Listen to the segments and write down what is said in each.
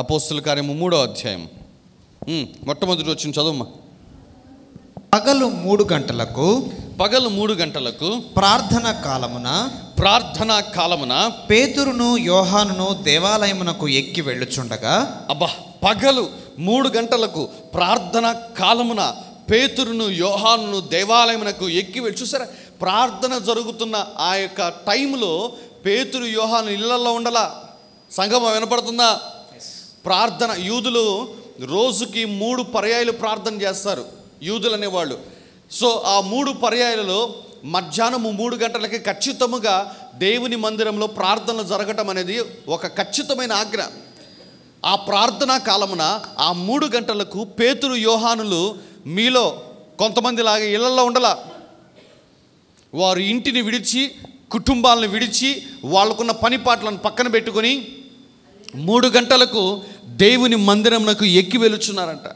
అపోస్తుల కార్యము 3వ అధ్యాయం మొట్టమొదటి వచ్చిన చదువుమ్మా. పగలు 3 గంటలకు ప్రార్థనా కాలమున పేతురును యోహానును దేవాలయమునకు ఎక్కి వెళ్ళుచుండగా. పగలు 3 గంటలకు ప్రార్థనా కాలమున పేతురును యోహానును దేవాలయమునకు ఎక్కి వెళ్ళి. చూసారా, ప్రార్థన జరుగుతున్న ఆ యొక్క టైంలో పేతురు యోహాను ఇళ్లలో ఉండలా. సంగమం వినపడుతుందా? ప్రార్థన, యూదులు రోజుకి 3 పర్యాయాలు ప్రార్థన చేస్తారు యూదులు అనేవాళ్ళు. సో ఆ 3 పర్యాయాలలో మధ్యాహ్నము 3 గంటలకి ఖచ్చితముగా దేవుని మందిరంలో ప్రార్థనలు జరగటం అనేది ఒక ఖచ్చితమైన ఆజ్ఞ. ఆ ప్రార్థనా కాలమున ఆ 3 గంటలకు పేతురు యోహానులు మీలో కొంతమంది లాగా ఇళ్లలో ఉండలా. వారు ఇంటిని విడిచి, కుటుంబాలను విడిచి, వాళ్ళకున్న పని పాటలను పక్కన పెట్టుకొని 3 గంటలకు దేవుని మందిరమునకు ఎక్కి వెళుచున్నారంట.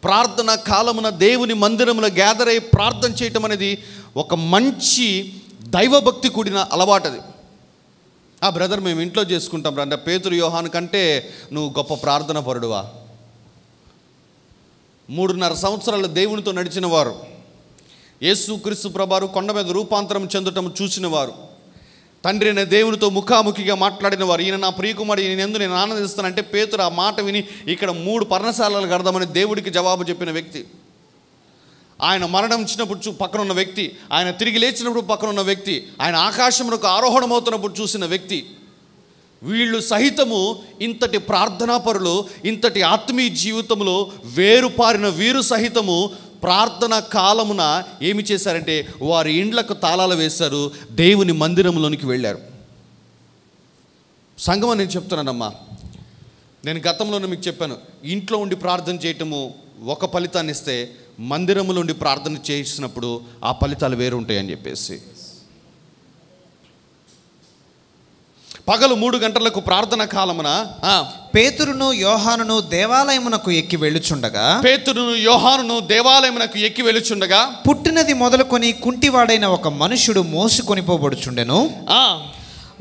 ప్రార్థన కాలమున దేవుని మందిరములో గ్యాదర్ అయ్యి ప్రార్థన చేయటం అనేది ఒక మంచి దైవభక్తి కూడిన అలవాటు. అది బ్రదర్ మేము ఇంట్లో చేసుకుంటాం రండి. పేతురు యోహాను కంటే నువ్వు గొప్ప ప్రార్థన పరుడువా? 3.5 సంవత్సరాలు దేవునితో నడిచిన వారు, యేసుక్రీస్తు ప్రభువారు కొండ మీద రూపాంతరం చెందటం చూసిన వారు, తండ్రి అనే దేవునితో ముఖాముఖిగా మాట్లాడిన వారు, ఈయన నా ప్రియకుమారుడు, ఈయన యందు నేను ఆనందిస్తానంటే పేతురు ఆ మాట విని ఇక్కడ 3 పర్ణశాలలు కడదామని దేవుడికి జవాబు చెప్పిన వ్యక్తి. ఆయన మరణం ఇచ్చినప్పుడు పక్కన ఉన్న వ్యక్తి, ఆయన తిరిగి లేచినప్పుడు పక్కన ఉన్న వ్యక్తి, ఆయన ఆకాశమునకు ఆరోహణమవుతున్నప్పుడు చూసిన వ్యక్తి. వీళ్ళు సహితము ఇంతటి ప్రార్థనాపరులు, ఇంతటి ఆత్మీయ జీవితంలో వేరుపారిన వీరు సహితము ప్రార్థన కాలమున ఏమి చేశారంటే వారి ఇండ్లకు తాళాలు వేశారు, దేవుని మందిరంలోనికి వెళ్ళారు. సంగమం నేను చెప్తున్నానమ్మా, నేను గతంలోనే మీకు చెప్పాను, ఇంట్లో ఉండి ప్రార్థన చేయటము ఒక ఫలితాన్ని ఇస్తే మందిరంలో ఉండి ప్రార్థన చేసినప్పుడు ఆ ఫలితాలు వేరు ఉంటాయని చెప్పేసి. పగలు 3 గంటలకు ప్రార్థన కాలమున పేతురును యోహానును దేవాలయమునకు ఎక్కి వెళ్ళుచుండగా పుట్టినది మొదలుకొని కుంటివాడైన ఒక మనుష్యుడు మోసుకొని పోబడుచుండెను.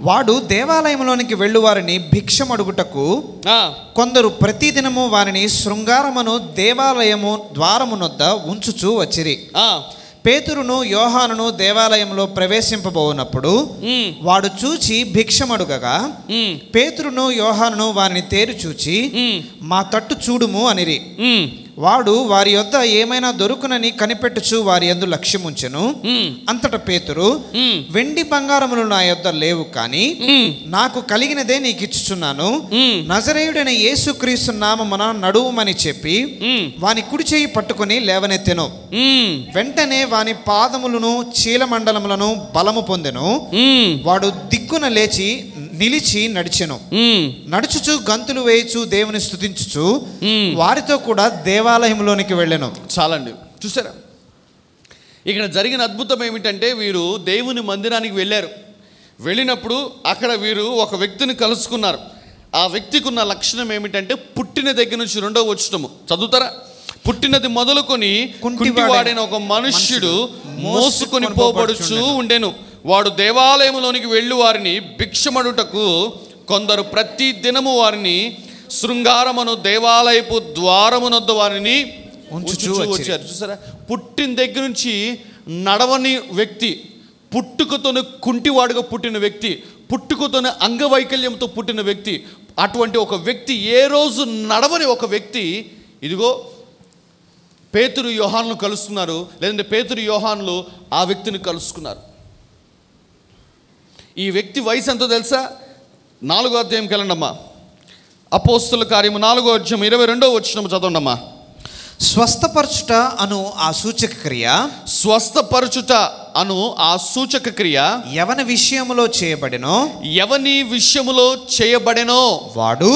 వాడు దేవాలయంలోనికి వెళ్ళువారిని భిక్షమడుగుటకు కొందరు ప్రతిదినము వారిని శృంగారమును దేవాలయము ద్వారమునొద్ద ఉంచుచూ వచ్చిరి. పేతురును యోహానును దేవాలయంలో ప్రవేశింపబోనప్పుడు వాడు చూచి భిక్షమడుగగా పేతురును యోహానును వారిని తేరు చూచి మా తట్టు చూడుము అనిరి. వాడు వారి యొద్ద ఏమైనా దొరుకునని కనిపెట్టుచు వారి యందు లక్ష్యముంచెను. అంతటా పేతురు, వెండి బంగారములు నా యొద్ద లేవు, కానీ నాకు కలిగినదే నీకు ఇచ్చుచున్నాను. నజరేయుడైన యేసుక్రీస్తు నామమున నడువుమని చెప్పి వాని కుడి చేయి పట్టుకుని లేవనెత్తెను. వెంటనే వాని పాదములను చీలమండలములను బలము పొందెను. వాడు దిక్కున లేచి నిలిచి నడిచెను. నడుచుచు గంతులు వేయుచు దేవుని స్తుతించుచు వారితో కూడా దేవాలయంలోనికి వెళ్ళెను. చాలండి, చూసారా ఇక్కడ జరిగిన అద్భుతం ఏమిటంటే, వీరు దేవుని మందిరానికి వెళ్ళారు. వెళ్ళినప్పుడు అక్కడ వీరు ఒక వ్యక్తిని కలుసుకున్నారు. ఆ వ్యక్తికి ఉన్న లక్షణం ఏమిటంటే, పుట్టిన దగ్గర నుంచి 2వ వచనము చదువుతారా? పుట్టినది మొదలుకొని కుంటివాడైన ఒక మనుష్యుడు మోసుకొని పోబడుచు ఉండెను. వాడు దేవాలయంలోనికి వెళ్ళి వారిని భిక్షమడుటకు కొందరు ప్రతి దినము వారిని శృంగారమును దేవాలయపు ద్వారమునొద్ద వారిని ఉంచుచూ వచ్చారు. చూసారా, పుట్టిన దగ్గర నుంచి నడవని వ్యక్తి, పుట్టుకతోనే కుంటివాడుగా పుట్టిన వ్యక్తి, పుట్టుకతోనే అంగవైకల్యంతో పుట్టిన వ్యక్తి, అటువంటి ఒక వ్యక్తి, ఏ రోజు నడవని ఒక వ్యక్తి ఇదిగో పేతురు యోహానులు కలుస్తున్నారు, లేదంటే పేతురు యోహానులు ఆ వ్యక్తిని కలుసుకున్నారు. ఈ వ్యక్తి వయసు ఎంతో తెలుసా? 4వ అధ్యాయంకి వెళ్ళండమ్మా. అపోస్తుల కార్యము 4వ అధ్యాయం 22వ వచనం చదవండమ్మా. స్వస్థపరచుట అను ఆ సూచక క్రియ ఎవని విషయములో చేయబడెనో వాడు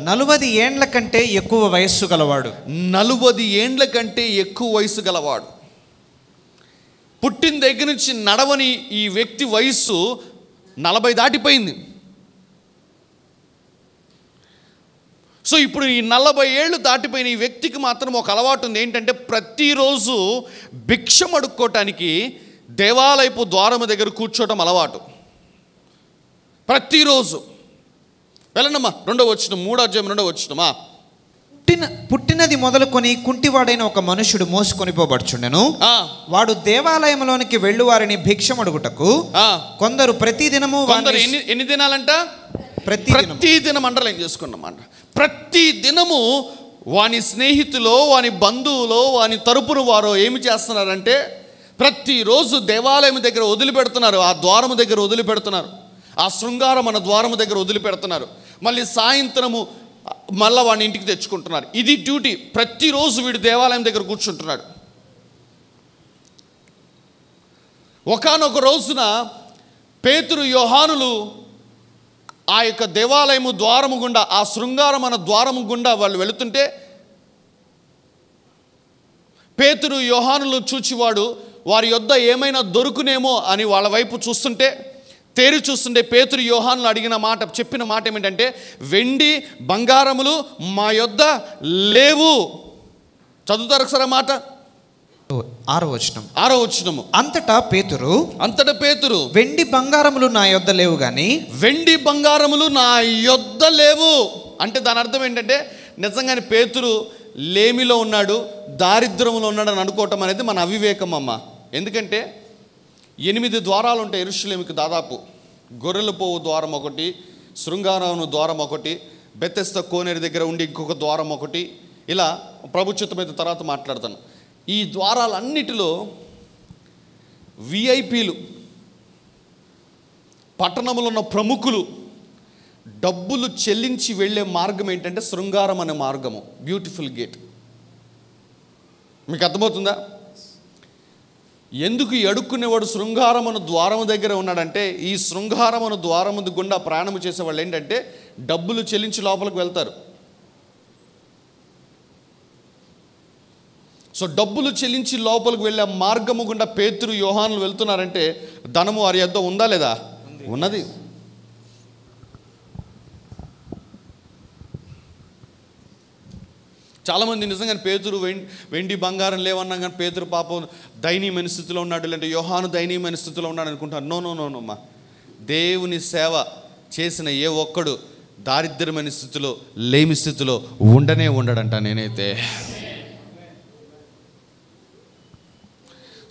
40 ఏండ్ల కంటే ఎక్కువ వయస్సు గలవాడు. 40 ఏండ్ల కంటే ఎక్కువ వయసు గలవాడు. పుట్టిన దగ్గర నుంచి నడవని ఈ వ్యక్తి వయస్సు 40 దాటిపోయింది. సో ఇప్పుడు ఈ 40 ఏళ్ళు దాటిపోయిన ఈ వ్యక్తికి మాత్రం ఒక అలవాటు ఉంది. ఏంటంటే ప్రతిరోజు భిక్షం అడుక్కోవటానికి దేవాలయపు ద్వారము దగ్గర కూర్చోవటం అలవాటు. ప్రతిరోజు వెళ్ళండమ్మా 2వ వచనం, 3వ అధ్యాయం 2వ వచనమా. పుట్టినది మొదలుకొని కుంటివాడైన ఒక మనుషుడు మోసుకొని పోబడుచుండెను. వాడు దేవాలయంలోనికి వెళ్ళు వారిని భిక్షమడుగుటకు కొందరు ప్రతిదినము, ఎన్ని దినాలంట? ప్రతి దినం అండర్లైన్ చేసుకున్నమాట. ప్రతి దినము వాని స్నేహితులో, వాని బంధువులో, వాని తరపున వారో ఏమి చేస్తున్నారంటే ప్రతిరోజు దేవాలయం దగ్గర వదిలిపెడుతున్నారు, ఆ ద్వారము దగ్గర వదిలిపెడుతున్నారు, ఆ శృంగారం అన్న ద్వారము దగ్గర వదిలిపెడుతున్నారు. మళ్ళీ సాయంత్రము మళ్ళీ వాడిని ఇంటికి తెచ్చుకుంటున్నారు. ఇది డ్యూటీ. ప్రతిరోజు వీడు దేవాలయం దగ్గర కూర్చుంటున్నాడు. ఒకానొక రోజున పేతురు, యోహానులు ఆ యొక్క దేవాలయము ద్వారము గుండా, ఆ శృంగారం అన్న ద్వారము గుండా వాళ్ళు వెళుతుంటే పేతురు, యోహానులు చూచివాడు వారి యొద్ద ఏమైనా దొరుకునేమో అని వాళ్ళ వైపు చూస్తుంటే, తేరి చూస్తుంటే పేతురు, యోహానులు చెప్పిన మాట ఏమిటంటే, వెండి బంగారములు మా యొద్ద లేవు. చదువుతారు ఒకసారి మాట. 6వ వచనము. అంతటా పేతురు వెండి బంగారములు నా యొద్ద లేవు గాని, వెండి బంగారములు నా యొద్ద లేవు అంటే దాని అర్థం ఏంటంటే, నిజంగానే పేతురు లేమిలో ఉన్నాడు, దారిద్ర్యంలో ఉన్నాడు అని అనుకోవటం అనేది మన అవివేకం అమ్మ. ఎందుకంటే 8 ద్వారాలు ఉంటాయి యెరూషలేముకి దాదాపు. గొర్రెల పోవు ద్వారం ఒకటి, శృంగారము ద్వారం ఒకటి, బెతెస్దా కోనేరు దగ్గర ఉండి ఇంకొక ద్వారం ఒకటి, ఇలా ప్రభుత్వమైన తర్వాత మాట్లాడతాను. ఈ ద్వారాలన్నిటిలో విఐపీలు, పట్టణంలో ఉన్న ప్రముఖులు డబ్బులు చెల్లించి వెళ్ళే మార్గం ఏంటంటే శృంగారం అనే మార్గము, బ్యూటిఫుల్ గేట్. మీకు అర్థమవుతుందా? ఎందుకు అడుక్కునేవాడు శృంగారమును ద్వారము దగ్గర ఉన్నాడంటే, ఈ శృంగారమును ద్వారము గుండా ప్రయాణం చేసేవాళ్ళు ఏంటంటే డబ్బులు చెల్లించి లోపలికి వెళ్తారు. సో డబ్బులు చెల్లించి లోపలికి వెళ్ళే మార్గము గుండా పేతురు, యోహానులు వెళ్తున్నారంటే ధనము వారి యొద్ద ఉందా లేదా? ఉన్నది. చాలామంది నిజంగా పేతురు వెండి బంగారం లేవన్నా కానీ పేతురు పాపం దయనీయమైన స్థితిలో ఉన్నాడు, లేదంటే యోహాను దయనీయమైన స్థితిలో ఉన్నాడు అనుకుంటారు. నో అమ్మా. దేవుని సేవ చేసిన ఏ ఒక్కడు దారిద్ర్యమైన స్థితిలో, లేమి స్థితిలో ఉండడంట నేనైతే.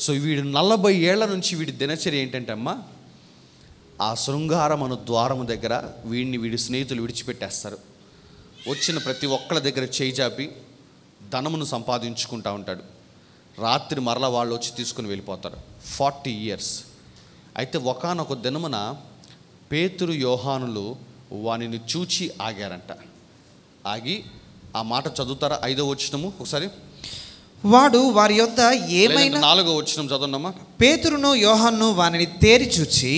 సో వీడు 40 ఏళ్ల నుంచి వీడి దినచర్య ఏంటంటే అమ్మా, ఆ శృంగారం అను ద్వారము దగ్గర వీడి స్నేహితులు విడిచిపెట్టేస్తారు. వచ్చిన ప్రతి ఒక్కళ్ళ దగ్గర చేయి చాపి ధనమును సంపాదించుకుంటూ ఉంటాడు. రాత్రి మరలా వాళ్ళు వచ్చి తీసుకుని వెళ్ళిపోతారు. 40 years. అయితే ఒకానొక దినమున పేతురు, యోహానులు వానిని చూచి ఆగారంట. ఆగి ఆ మాట చదువుతారా? 5వ వచనము ఒకసారి. వాడు వారి యొద్ద ఏమైనా, 4వ వచనం చదవండమ్మా. పేతురును యోహానును వానిని తేరి చూచి,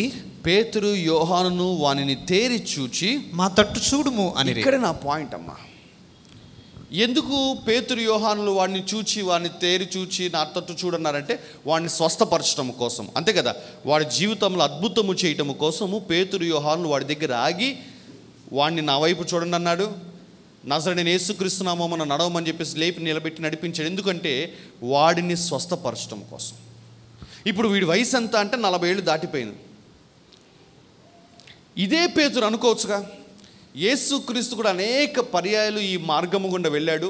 పేతురు, యోహానును వానిని తేరి చూచి మా తట్టు చూడుము అని. ఇక్కడ నా పాయింట్ అమ్మా. ఎందుకు పేతురు, యోహానులు వాడిని చూచి, వాడిని తేరి చూచి నా తట్టు చూడన్నారంటే వాడిని స్వస్థపరచడం కోసం, అంతే కదా. వాడి జీవితంలో అద్భుతము చేయటం కోసము పేతురు, యోహానులు వాడి దగ్గర ఆగి వాడిని నా వైపు చూడండి అన్నాడు. నజరేయుడైన యేసుక్రీస్తు నామమున నడవమని చెప్పేసి లేపి నిలబెట్టి నడిపించాడు. ఎందుకంటే వాడిని స్వస్థపరచడం కోసం. ఇప్పుడు వీడి వయసు ఎంత అంటే 40 ఏళ్ళు దాటిపోయింది. ఇదే పేతురు అనుకోవచ్చుగా, యేసుక్రీస్తు కూడా అనేక పర్యాయాలు ఈ మార్గము గుండా వెళ్ళాడు,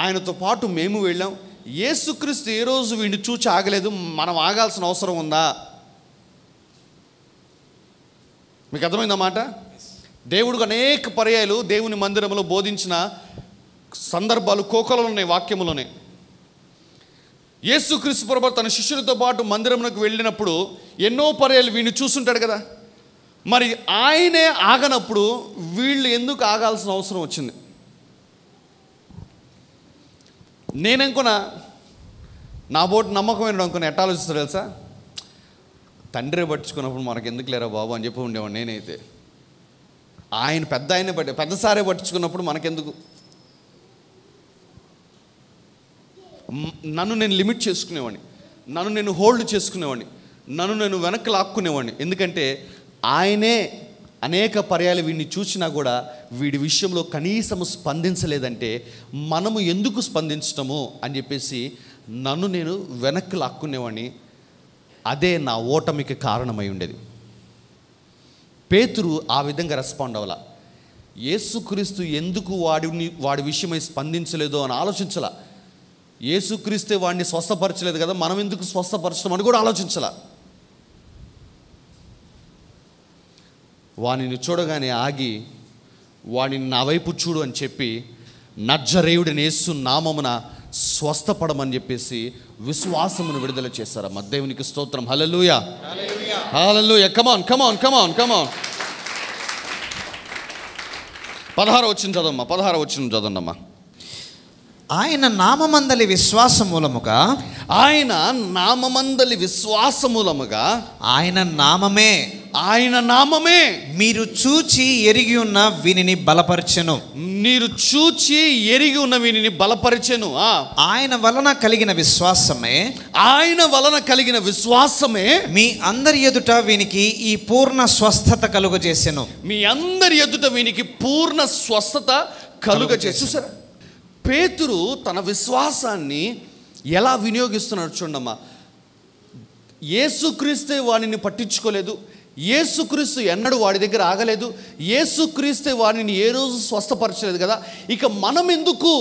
ఆయనతో పాటు మేము వెళ్ళాం. యేసుక్రీస్తు ఏ రోజు వీడిని చూచి ఆగలేదు, మనం ఆగాల్సిన అవసరం ఉందా? మీకు అర్థమైందన్నమాట. దేవుడికి అనేక పర్యాయాలు దేవుని మందిరంలో బోధించిన సందర్భాలు కోకొలలో ఉన్నాయి, వాక్యములోనే. యేసుక్రీస్తు ప్రభువు తన శిష్యులతో పాటు మందిరంలోకి వెళ్ళినప్పుడు ఎన్నో పర్యాయాలు వీడిని చూస్తుంటాడు కదా. మరి ఆయనే ఆగనప్పుడు వీళ్ళు ఎందుకు ఆగాల్సిన అవసరం వచ్చింది? నేననుకున్నా, నా బోటు నమ్మకమైన అనుకున్నా, ఎట్లా ఆలోచిస్తారు తెలుసా? తండ్రి పట్టించుకున్నప్పుడు మనకు ఎందుకు లేరా బాబు అని చెప్పి ఉండేవాడు నేనైతే. ఆయన పెద్ద సారే పట్టించుకున్నప్పుడు మనకెందుకు? నన్ను నేను లిమిట్ చేసుకునేవాడిని, నన్ను నేను హోల్డ్ చేసుకునేవాడిని, నన్ను నేను వెనక్కి లాక్కునేవాడిని. ఎందుకంటే ఆయనే అనేక పర్యాలు వీడిని చూసినా కూడా వీడి విషయంలో కనీసము స్పందించలేదంటే మనము ఎందుకు స్పందించటము అని చెప్పేసి నన్ను నేను వెనక్కి లాక్కునేవాడిని. అదే నా ఓటమికి కారణమై ఉండేది. పేతురు ఆ విధంగా రెస్పాండ్ అవ్వాల. యేసుక్రీస్తు ఎందుకు వాడి విషయమై స్పందించలేదో అని ఆలోచించాల. యేసుక్రీస్తే వాడిని స్వస్థపరచలేదు కదా, మనం ఎందుకు స్వస్థపరచడం అని కూడా ఆలోచించాల. వానిని చూడగానే ఆగి వాడిని నా వైపు చూడు అని చెప్పి నజరేయుడైన యేసు నామమున స్వస్థపడమని చెప్పేసి విశ్వాసమును విడుదల చేశారమ్మ. దేవునికి స్తోత్రం. హల్లెలూయా, హల్లెలూయా. కమాన్ కమాన్ కమాన్ కమాన్. 16వ వచనం చదవమ్మా, 16వ వచనం చదవండమ్మా. ఆయన నామమందలి విశ్వాసమూలముగా, ఆయన నామమందలి విశ్వాసమూలముగా, ఆయన నామమే మీరు చూచి ఎరిగి ఉన్న వీనిని బలపరచెను. మీరు చూచి ఎరిగి ఉన్న వీనిని బలపరచెను. ఆయన వలన కలిగిన విశ్వాసమే మీ అందరి ఎదుట వీనికి ఈ పూర్ణ స్వస్థత కలుగజేసెను. మీ అందరి ఎదుట వీనికి పూర్ణ స్వస్థత కలుగజేసి. చూసారా, పేతురు తన విశ్వాసాన్ని ఎలా వినియోగిస్తున్నాడు చూడమ్మా. యేసుక్రీస్తే వాడిని పట్టించుకోలేదు, యేసుక్రీస్తు ఎన్నడూ వాడి దగ్గర ఆగలేదు, యేసుక్రీస్తే వాడిని ఏ రోజు స్వస్థపరచలేదు కదా, ఇక మనం ఎందుకు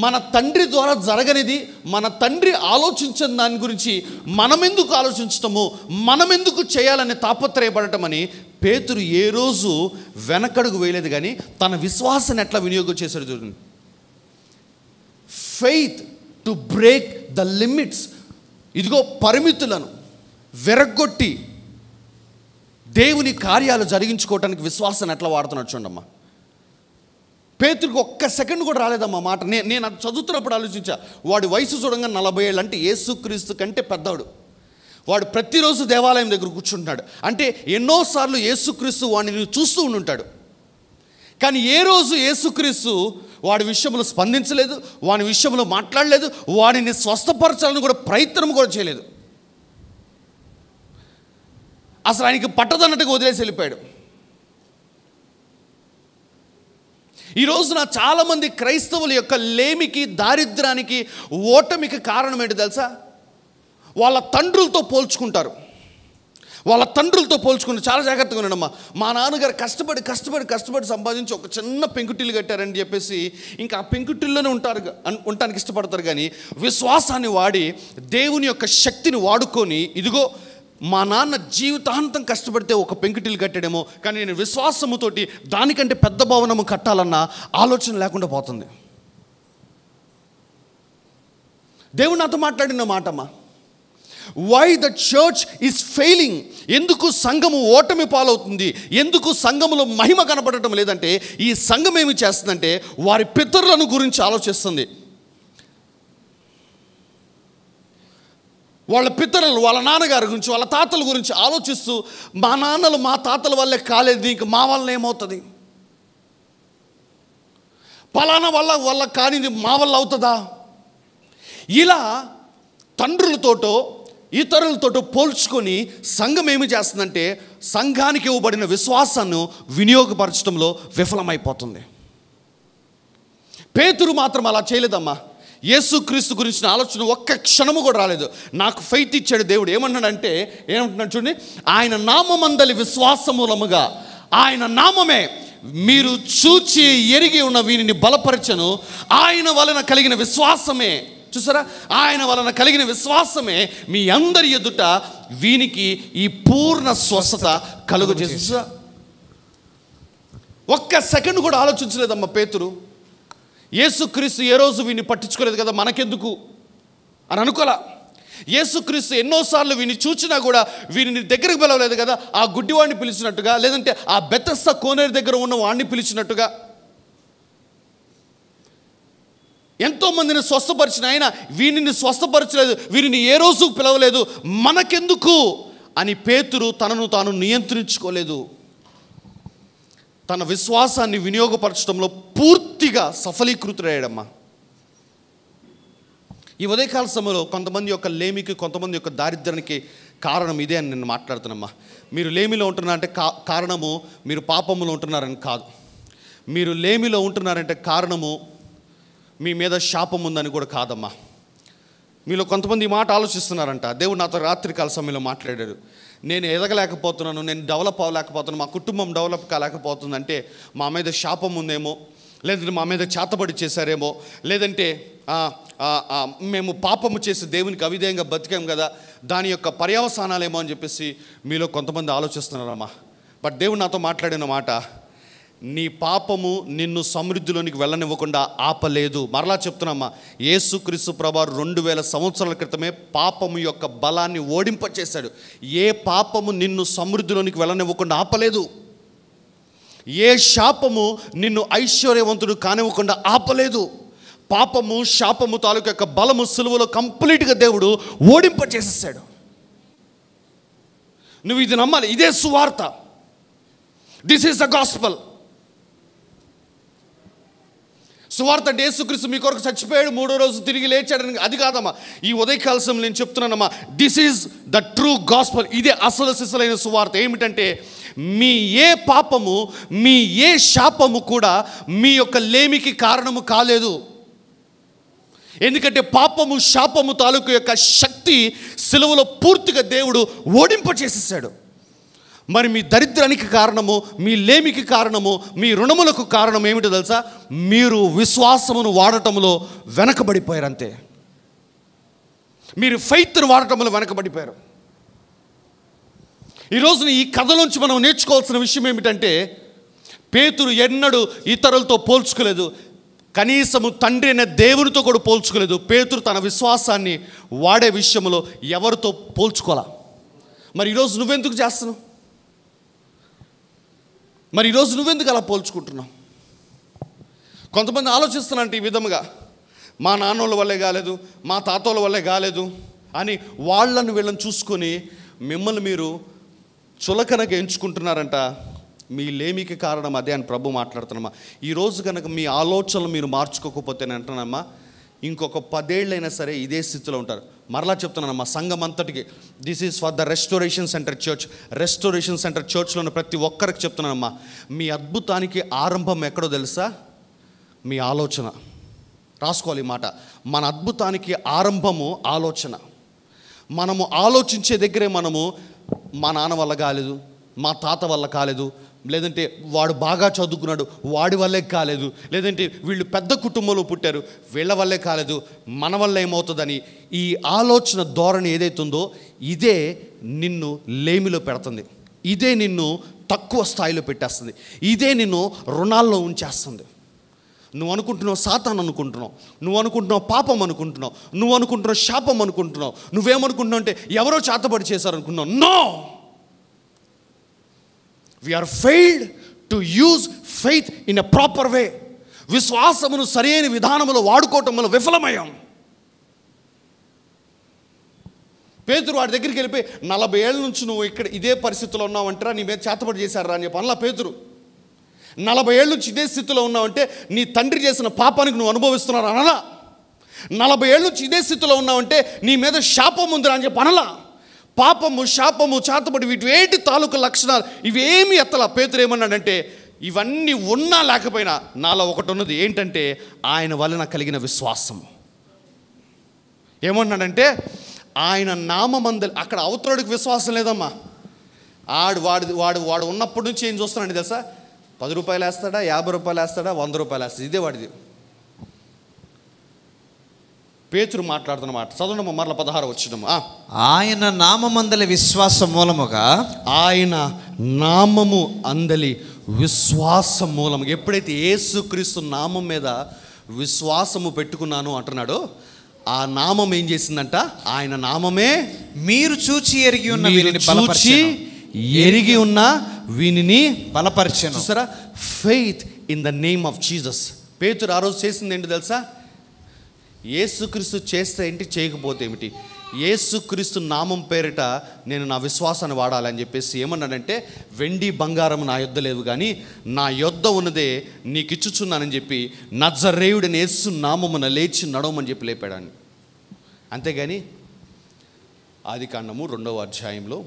మన తండ్రి ద్వారా జరగనిది, మన తండ్రి ఆలోచించిన దాని గురించి మనమెందుకు ఆలోచించటము, మనమెందుకు చేయాలని తాపత్రయపడటం అని పేతురు ఏ రోజు వెనకడుగు వేయలేదు. కానీ తన విశ్వాసాన్ని ఎట్లా వినియోగం చేశాడు చూడండి. Faith to break the limits. ఇదిగో పరిమితులను విరగొట్టి దేవుని కార్యాలు జరిగించుకోవటానికి విశ్వాసాన్ని ఎట్లా వాడుతున్నాడు చూడమ్మా. పేతురికి ఒక్క సెకండ్ కూడా రాలేదమ్మా మాట. నేను అది చదువుతున్నప్పుడు ఆలోచించా, వాడి వయసు చూడంగా 40 ఏళ్ళు, అంటే యేసుక్రీస్తు కంటే పెద్దవాడు. వాడు ప్రతిరోజు దేవాలయం దగ్గర కూర్చుంటున్నాడు, అంటే ఎన్నోసార్లు యేసుక్రీస్తు వాడిని చూస్తూ ఉండుంటాడు. కానీ ఏ రోజు యేసుక్రీస్తు వాడి విషయంలో స్పందించలేదు, వాడి విషయంలో మాట్లాడలేదు, వాడిని స్వస్థపరచాలని కూడా ప్రయత్నం కూడా చేయలేదు. అసలు ఆయనకి పట్టదన్నట్టుగా వదిలేసి వెళ్ళిపోయాడు. ఈ రోజున చాలామంది క్రైస్తవుల యొక్క లేమికి, దారిద్రానికి, ఓటమికి కారణం ఏంటి తెలుసా? వాళ్ళ తండ్రులతో పోల్చుకుంటారు. చాలా జాగ్రత్తగా ఉన్నాడమ్మా. మా నాన్నగారు కష్టపడి సంపాదించి ఒక చిన్న పెంకుటిల్లు కట్టారని చెప్పేసి ఇంకా ఆ పెంకుటిల్లోనే ఉండటానికి ఇష్టపడతారు. కానీ విశ్వాసాన్ని వాడి దేవుని యొక్క శక్తిని వాడుకొని, ఇదిగో మా నాన్న జీవితాంతం కష్టపడితే ఒక పెంకుటిల్లు కట్టాడేమో, కానీ నేను విశ్వాసముతోటి దానికంటే పెద్ద భవనము కట్టాలన్న ఆలోచన లేకుండా పోతుంది. దేవుడు నాతో మాట్లాడిన మాటమ్మా. Why the church is failing. ఎందుకు సంఘము ఓటమి పాలవుతుంది, ఎందుకు సంఘములో మహిమ కనపడటం లేదంటే, ఈ సంఘం ఏమి చేస్తుందంటే వారి పితరులను గురించి ఆలోచిస్తుంది. వాళ్ళ పితరులు, వాళ్ళ నాన్నగారి గురించి, వాళ్ళ తాతల గురించి ఆలోచిస్తూ, మా నాన్నలు మా తాతల వల్లే కాలేదు, ఇంక మా వల్ల ఏమవుతుంది, పలానా వల్ల కానిది మా వల్ల అవుతుందా, ఇలా తండ్రులతోటో ఇతరులతోటో పోల్చుకొని సంఘం ఏమి చేస్తుందంటే సంఘానికి ఇవ్వబడిన విశ్వాసాన్ని వినియోగపరచడంలో విఫలమైపోతుంది. పేతురు మాత్రం అలా చేయలేదమ్మా. యేసుక్రీస్తు గురించిన ఆలోచన ఒక్క క్షణము కూడా రాలేదు. నాకు ఫెయిత్ ఇచ్చాడు దేవుడు. ఏమంటున్నాడు చూడండి, ఆయన నామమందలి విశ్వాసమూలముగా, ఆయన నామమే మీరు చూచి ఎరిగి ఉన్న వీనిని బలపరచను. ఆయన వలన కలిగిన విశ్వాసమే, చూసారా, ఆయన వలన కలిగిన విశ్వాసమే మీ అందరి ఎదుట వీనికి ఈ పూర్ణ స్వస్థత కలుగజేసి. ఒక్క సెకండ్ కూడా ఆలోచించలేదమ్మా పేతురు. యేసుక్రీస్తు ఏ రోజు వీడిని పట్టించుకోలేదు కదా, మనకెందుకు అని అనుకోలా. యేసుక్రీస్తు ఎన్నోసార్లు వీడిని చూచినా కూడా వీరిని దగ్గరకు పిలవలేదు కదా, ఆ గుడ్డివాడిని పిలిచినట్టుగా, లేదంటే ఆ బెతస్దా కోనేరు దగ్గర ఉన్న వాడిని పిలిచినట్టుగా. ఎంతోమందిని స్వస్థపరిచిన ఆయన వీరిని స్వస్థపరచలేదు, వీరిని ఏ రోజు పిలవలేదు, మనకెందుకు అని పేతురు తనను తాను నియంత్రించుకోలేదు. తన విశ్వాసాన్ని వినియోగపరచడంలో పూర్తిగా సఫలీకృతుడయ్యాడమ్మా. ఈ ఉదయకాల సమయంలో కొంతమంది యొక్క లేమికి, కొంతమంది యొక్క దారిద్ర్యానికి కారణం ఇదే అని నేను మాట్లాడుతున్నామ్మా. మీరు లేమిలో ఉంటున్నారంటే కారణము మీరు పాపములో ఉంటున్నారని కాదు. మీరు లేమిలో ఉంటున్నారంటే కారణము మీ మీద శాపం ఉందని కూడా కాదమ్మా. మీలో కొంతమంది ఈ మాట ఆలోచిస్తున్నారంట. దేవుడు నాతో రాత్రికాల సమయంలో మాట్లాడారు. నేను ఎదగలేకపోతున్నాను, నేను డెవలప్ అవ్వలేకపోతున్నాను, మా కుటుంబం డెవలప్ కాలేకపోతుందంటే మా మీద శాపం ఉందేమో, లేదంటే మా మీద చేతబడి చేశారేమో, లేదంటే మేము పాపము చేసి దేవునికి అవిధేయంగా బతికాం కదా, దాని యొక్క పర్యవసానాలేమో అని చెప్పేసి మీలో కొంతమంది ఆలోచిస్తున్నారమ్మా. బట్ దేవుడు నాతో మాట్లాడిన మాట, నీ పాపము నిన్ను సమృద్ధిలోనికి వెళ్ళనివ్వకుండా ఆపలేదు. మరలా చెప్తున్నామ్మా, యేసుక్రీస్తు ప్రభువారు 2000 సంవత్సరాల క్రితమే పాపము యొక్క బలాన్ని ఓడింపచేశాడు. ఏ పాపము నిన్ను సమృద్ధిలోనికి వెళ్ళనివ్వకుండా ఆపలేదు. ఏ శాపము నిన్ను ఐశ్వర్యవంతుడు కానివ్వకుండా ఆపలేదు. పాపము శాపము తాలూకు యొక్క బలము సిలువలో కంప్లీట్గా దేవుడు ఓడింపచేసేసాడు. నువ్వు ఇది నమ్మాలి. ఇదే సువార్త. This is the gospel. సువార్త అంటే యేసుక్రీస్తు మీ కొరకు చచ్చిపోయాడు, 3వ రోజు తిరిగి లేచాడని అది కాదమ్మా. ఈ ఉదయకాల సమయంలో నేను చెప్తున్నానమ్మా, this is the true gospel. ఇదే అసలు సిసలైన సువార్త. ఏమిటంటే, మీ ఏ పాపము, మీ ఏ శాపము కూడా మీ యొక్క లేమికి కారణము కాలేదు. ఎందుకంటే పాపము శాపము తాలూకు యొక్క శక్తి సిలువలో పూర్తిగా దేవుడు ఓడింపచేసేసాడు. మరి మీ దరిద్రానికి కారణము, మీ లేమికి కారణము, మీ రుణములకు కారణం ఏమిటో తెలుసా? మీరు విశ్వాసమును వాడటంలో వెనకబడిపోయారు. అంతే. మీరు ఫెయిత్ను వాడటంలో వెనకబడిపోయారు. ఈరోజున ఈ కథలోంచి మనం నేర్చుకోవాల్సిన విషయం ఏమిటంటే, పేతురు ఎన్నడూ ఇతరులతో పోల్చుకోలేదు, కనీసము తండ్రి అనే దేవునితో కూడా పోల్చుకోలేదు. పేతురు తన విశ్వాసాన్ని వాడే విషయంలో ఎవరితో పోల్చుకోవాలా? మరి ఈరోజు నువ్వెందుకు చేస్తున్నావు? మరి ఈరోజు నువ్వెందుకు అలా పోల్చుకుంటున్నావు? కొంతమంది ఆలోచిస్తున్నారంటే ఈ విధముగా, మా నాన్నోళ్ళ వల్లే కాలేదు, మా తాతోళ్ళ వల్లే కాలేదు అని వాళ్ళని వీళ్ళని చూసుకొని మిమ్మల్ని మీరు చులకనగా ఎంచుకుంటున్నారంట. మీ లేమికి కారణం అదే అని ప్రభు మాట్లాడుతున్నామా. ఈరోజు కనుక మీ ఆలోచనలు మీరు మార్చుకోకపోతే నేను అంటున్నానమ్మా, ఇంకొక 10 ఏళ్ళైనా సరే ఇదే స్థితిలో ఉంటారు. మరలా చెప్తున్నానమ్మా, సంఘం అంతటికి this is for the restoration centre church. Restoration centre చర్చ్లో ఉన్న ప్రతి ఒక్కరికి చెప్తున్నానమ్మా, మీ అద్భుతానికి ఆరంభం ఎక్కడో తెలుసా? మీ ఆలోచన. రాసుకోవాలి ఈ మాట. మన అద్భుతానికి ఆరంభము ఆలోచన. మనము ఆలోచించే దగ్గరే మనము, మా నాన్న వల్ల కాలేదు, మా తాత వల్ల కాలేదు, లేదంటే వాడు బాగా చదువుకున్నాడు వాడి వల్లే కాలేదు, లేదంటే వీళ్ళు పెద్ద కుటుంబంలో పుట్టారు వీళ్ళ వల్లే కాలేదు, మన వల్ల ఏమవుతుందని ఈ ఆలోచన ధోరణి ఏదైతుందో ఇదే నిన్ను లేమిలో పెడుతుంది. ఇదే నిన్ను తక్కువ స్థాయిలో పెట్టేస్తుంది. ఇదే నిన్ను రుణాల్లో ఉంచేస్తుంది. నువ్వు అనుకుంటున్నావు సాతాను అనుకుంటున్నావు, నువ్వు అనుకుంటున్నావు పాపం అనుకుంటున్నావు, నువ్వు అనుకుంటున్నావు శాపం అనుకుంటున్నావు, నువ్వేమనుకుంటున్నావు అంటే ఎవరో చేతబడి చేశారనుకుంటున్నావు. No, we are failed to use faith in a proper way. విశ్వాసమును సరైన విధానములో వాడుకోవటంలో విఫలమయ్యాం. పేతురు వాడి దగ్గరికి వెళ్ళిపోయి 40 ఏళ్ళ నుంచి నువ్వు ఇక్కడ ఇదే పరిస్థితిలో ఉన్నావంటారా, నీ మీద చేతబడి చేశారా అని చెప్పి అనలా పేతురు. 40 ఏళ్ళ నుంచి ఇదే స్థితిలో ఉన్నావంటే నీ తండ్రి చేసిన పాపానికి నువ్వు అనుభవిస్తున్నావు అనలా. 40 ఏళ్ళ నుంచి ఇదే స్థితిలో ఉన్నావంటే నీ మీద శాపం ఉందిరా అని చెప్పి అనలా. పాపము శాపము చేతబడి వీటి తాలూకు లక్షణాలు ఇవేమి ఎత్తలా. పేతురు ఏమన్నాడంటే, ఇవన్నీ ఉన్నా లేకపోయినా నాలో ఒకటి ఉన్నది, ఏంటంటే ఆయన వలన కలిగిన విశ్వాసము. ఏమన్నాడంటే, ఆయన నామమందలి. అక్కడ అవతరుడికి విశ్వాసం లేదమ్మా. వాడు ఉన్నప్పటి నుంచి ఏం చూస్తున్నాడు తెలుసా? 10 రూపాయలు వేస్తాడా, 50 రూపాయలు వేస్తాడా, 100 రూపాయలు వేస్తాడు, ఇదే వాడిది. పేతురు మాట్లాడుతున్న మాట చదవడం మరల 16 వచ్చినము. ఆయన నామమందలి విశ్వాస మూలముగా, ఆయన నామము అందలి విశ్వాస మూలము. ఎప్పుడైతే యేసుక్రీస్తు నామం మీద విశ్వాసము పెట్టుకున్నాను అంటున్నాడో, ఆ నామం ఏం చేసిందంట? ఆయన నామమే మీరు చూచి ఎరిగి ఉన్న వీరిని ఎరిగి ఉన్న వీనిని బలపరిచెను. చూసారా? Faith in the name of Jesus. పేతురు ఆ రోజు చేసింది ఏంటి తెలుసా? యేసుక్రీస్తు చేస్తే ఏంటి, చేయకపోతే ఏమిటి, యేసుక్రీస్తు నామం పేరిట నేను నా విశ్వాసాన్ని వాడాలని చెప్పేసి ఏమన్నాడంటే, వెండి బంగారం నా యొద్ద లేవు కానీ నా యొద్ద ఉన్నదే నీకు ఇచ్చుచున్నానని చెప్పి నజరేయుడిని యేసు నామమున లేచి నడవమని చెప్పి లేపాడని. అంతేగాని ఆదికాండము 2వ అధ్యాయంలో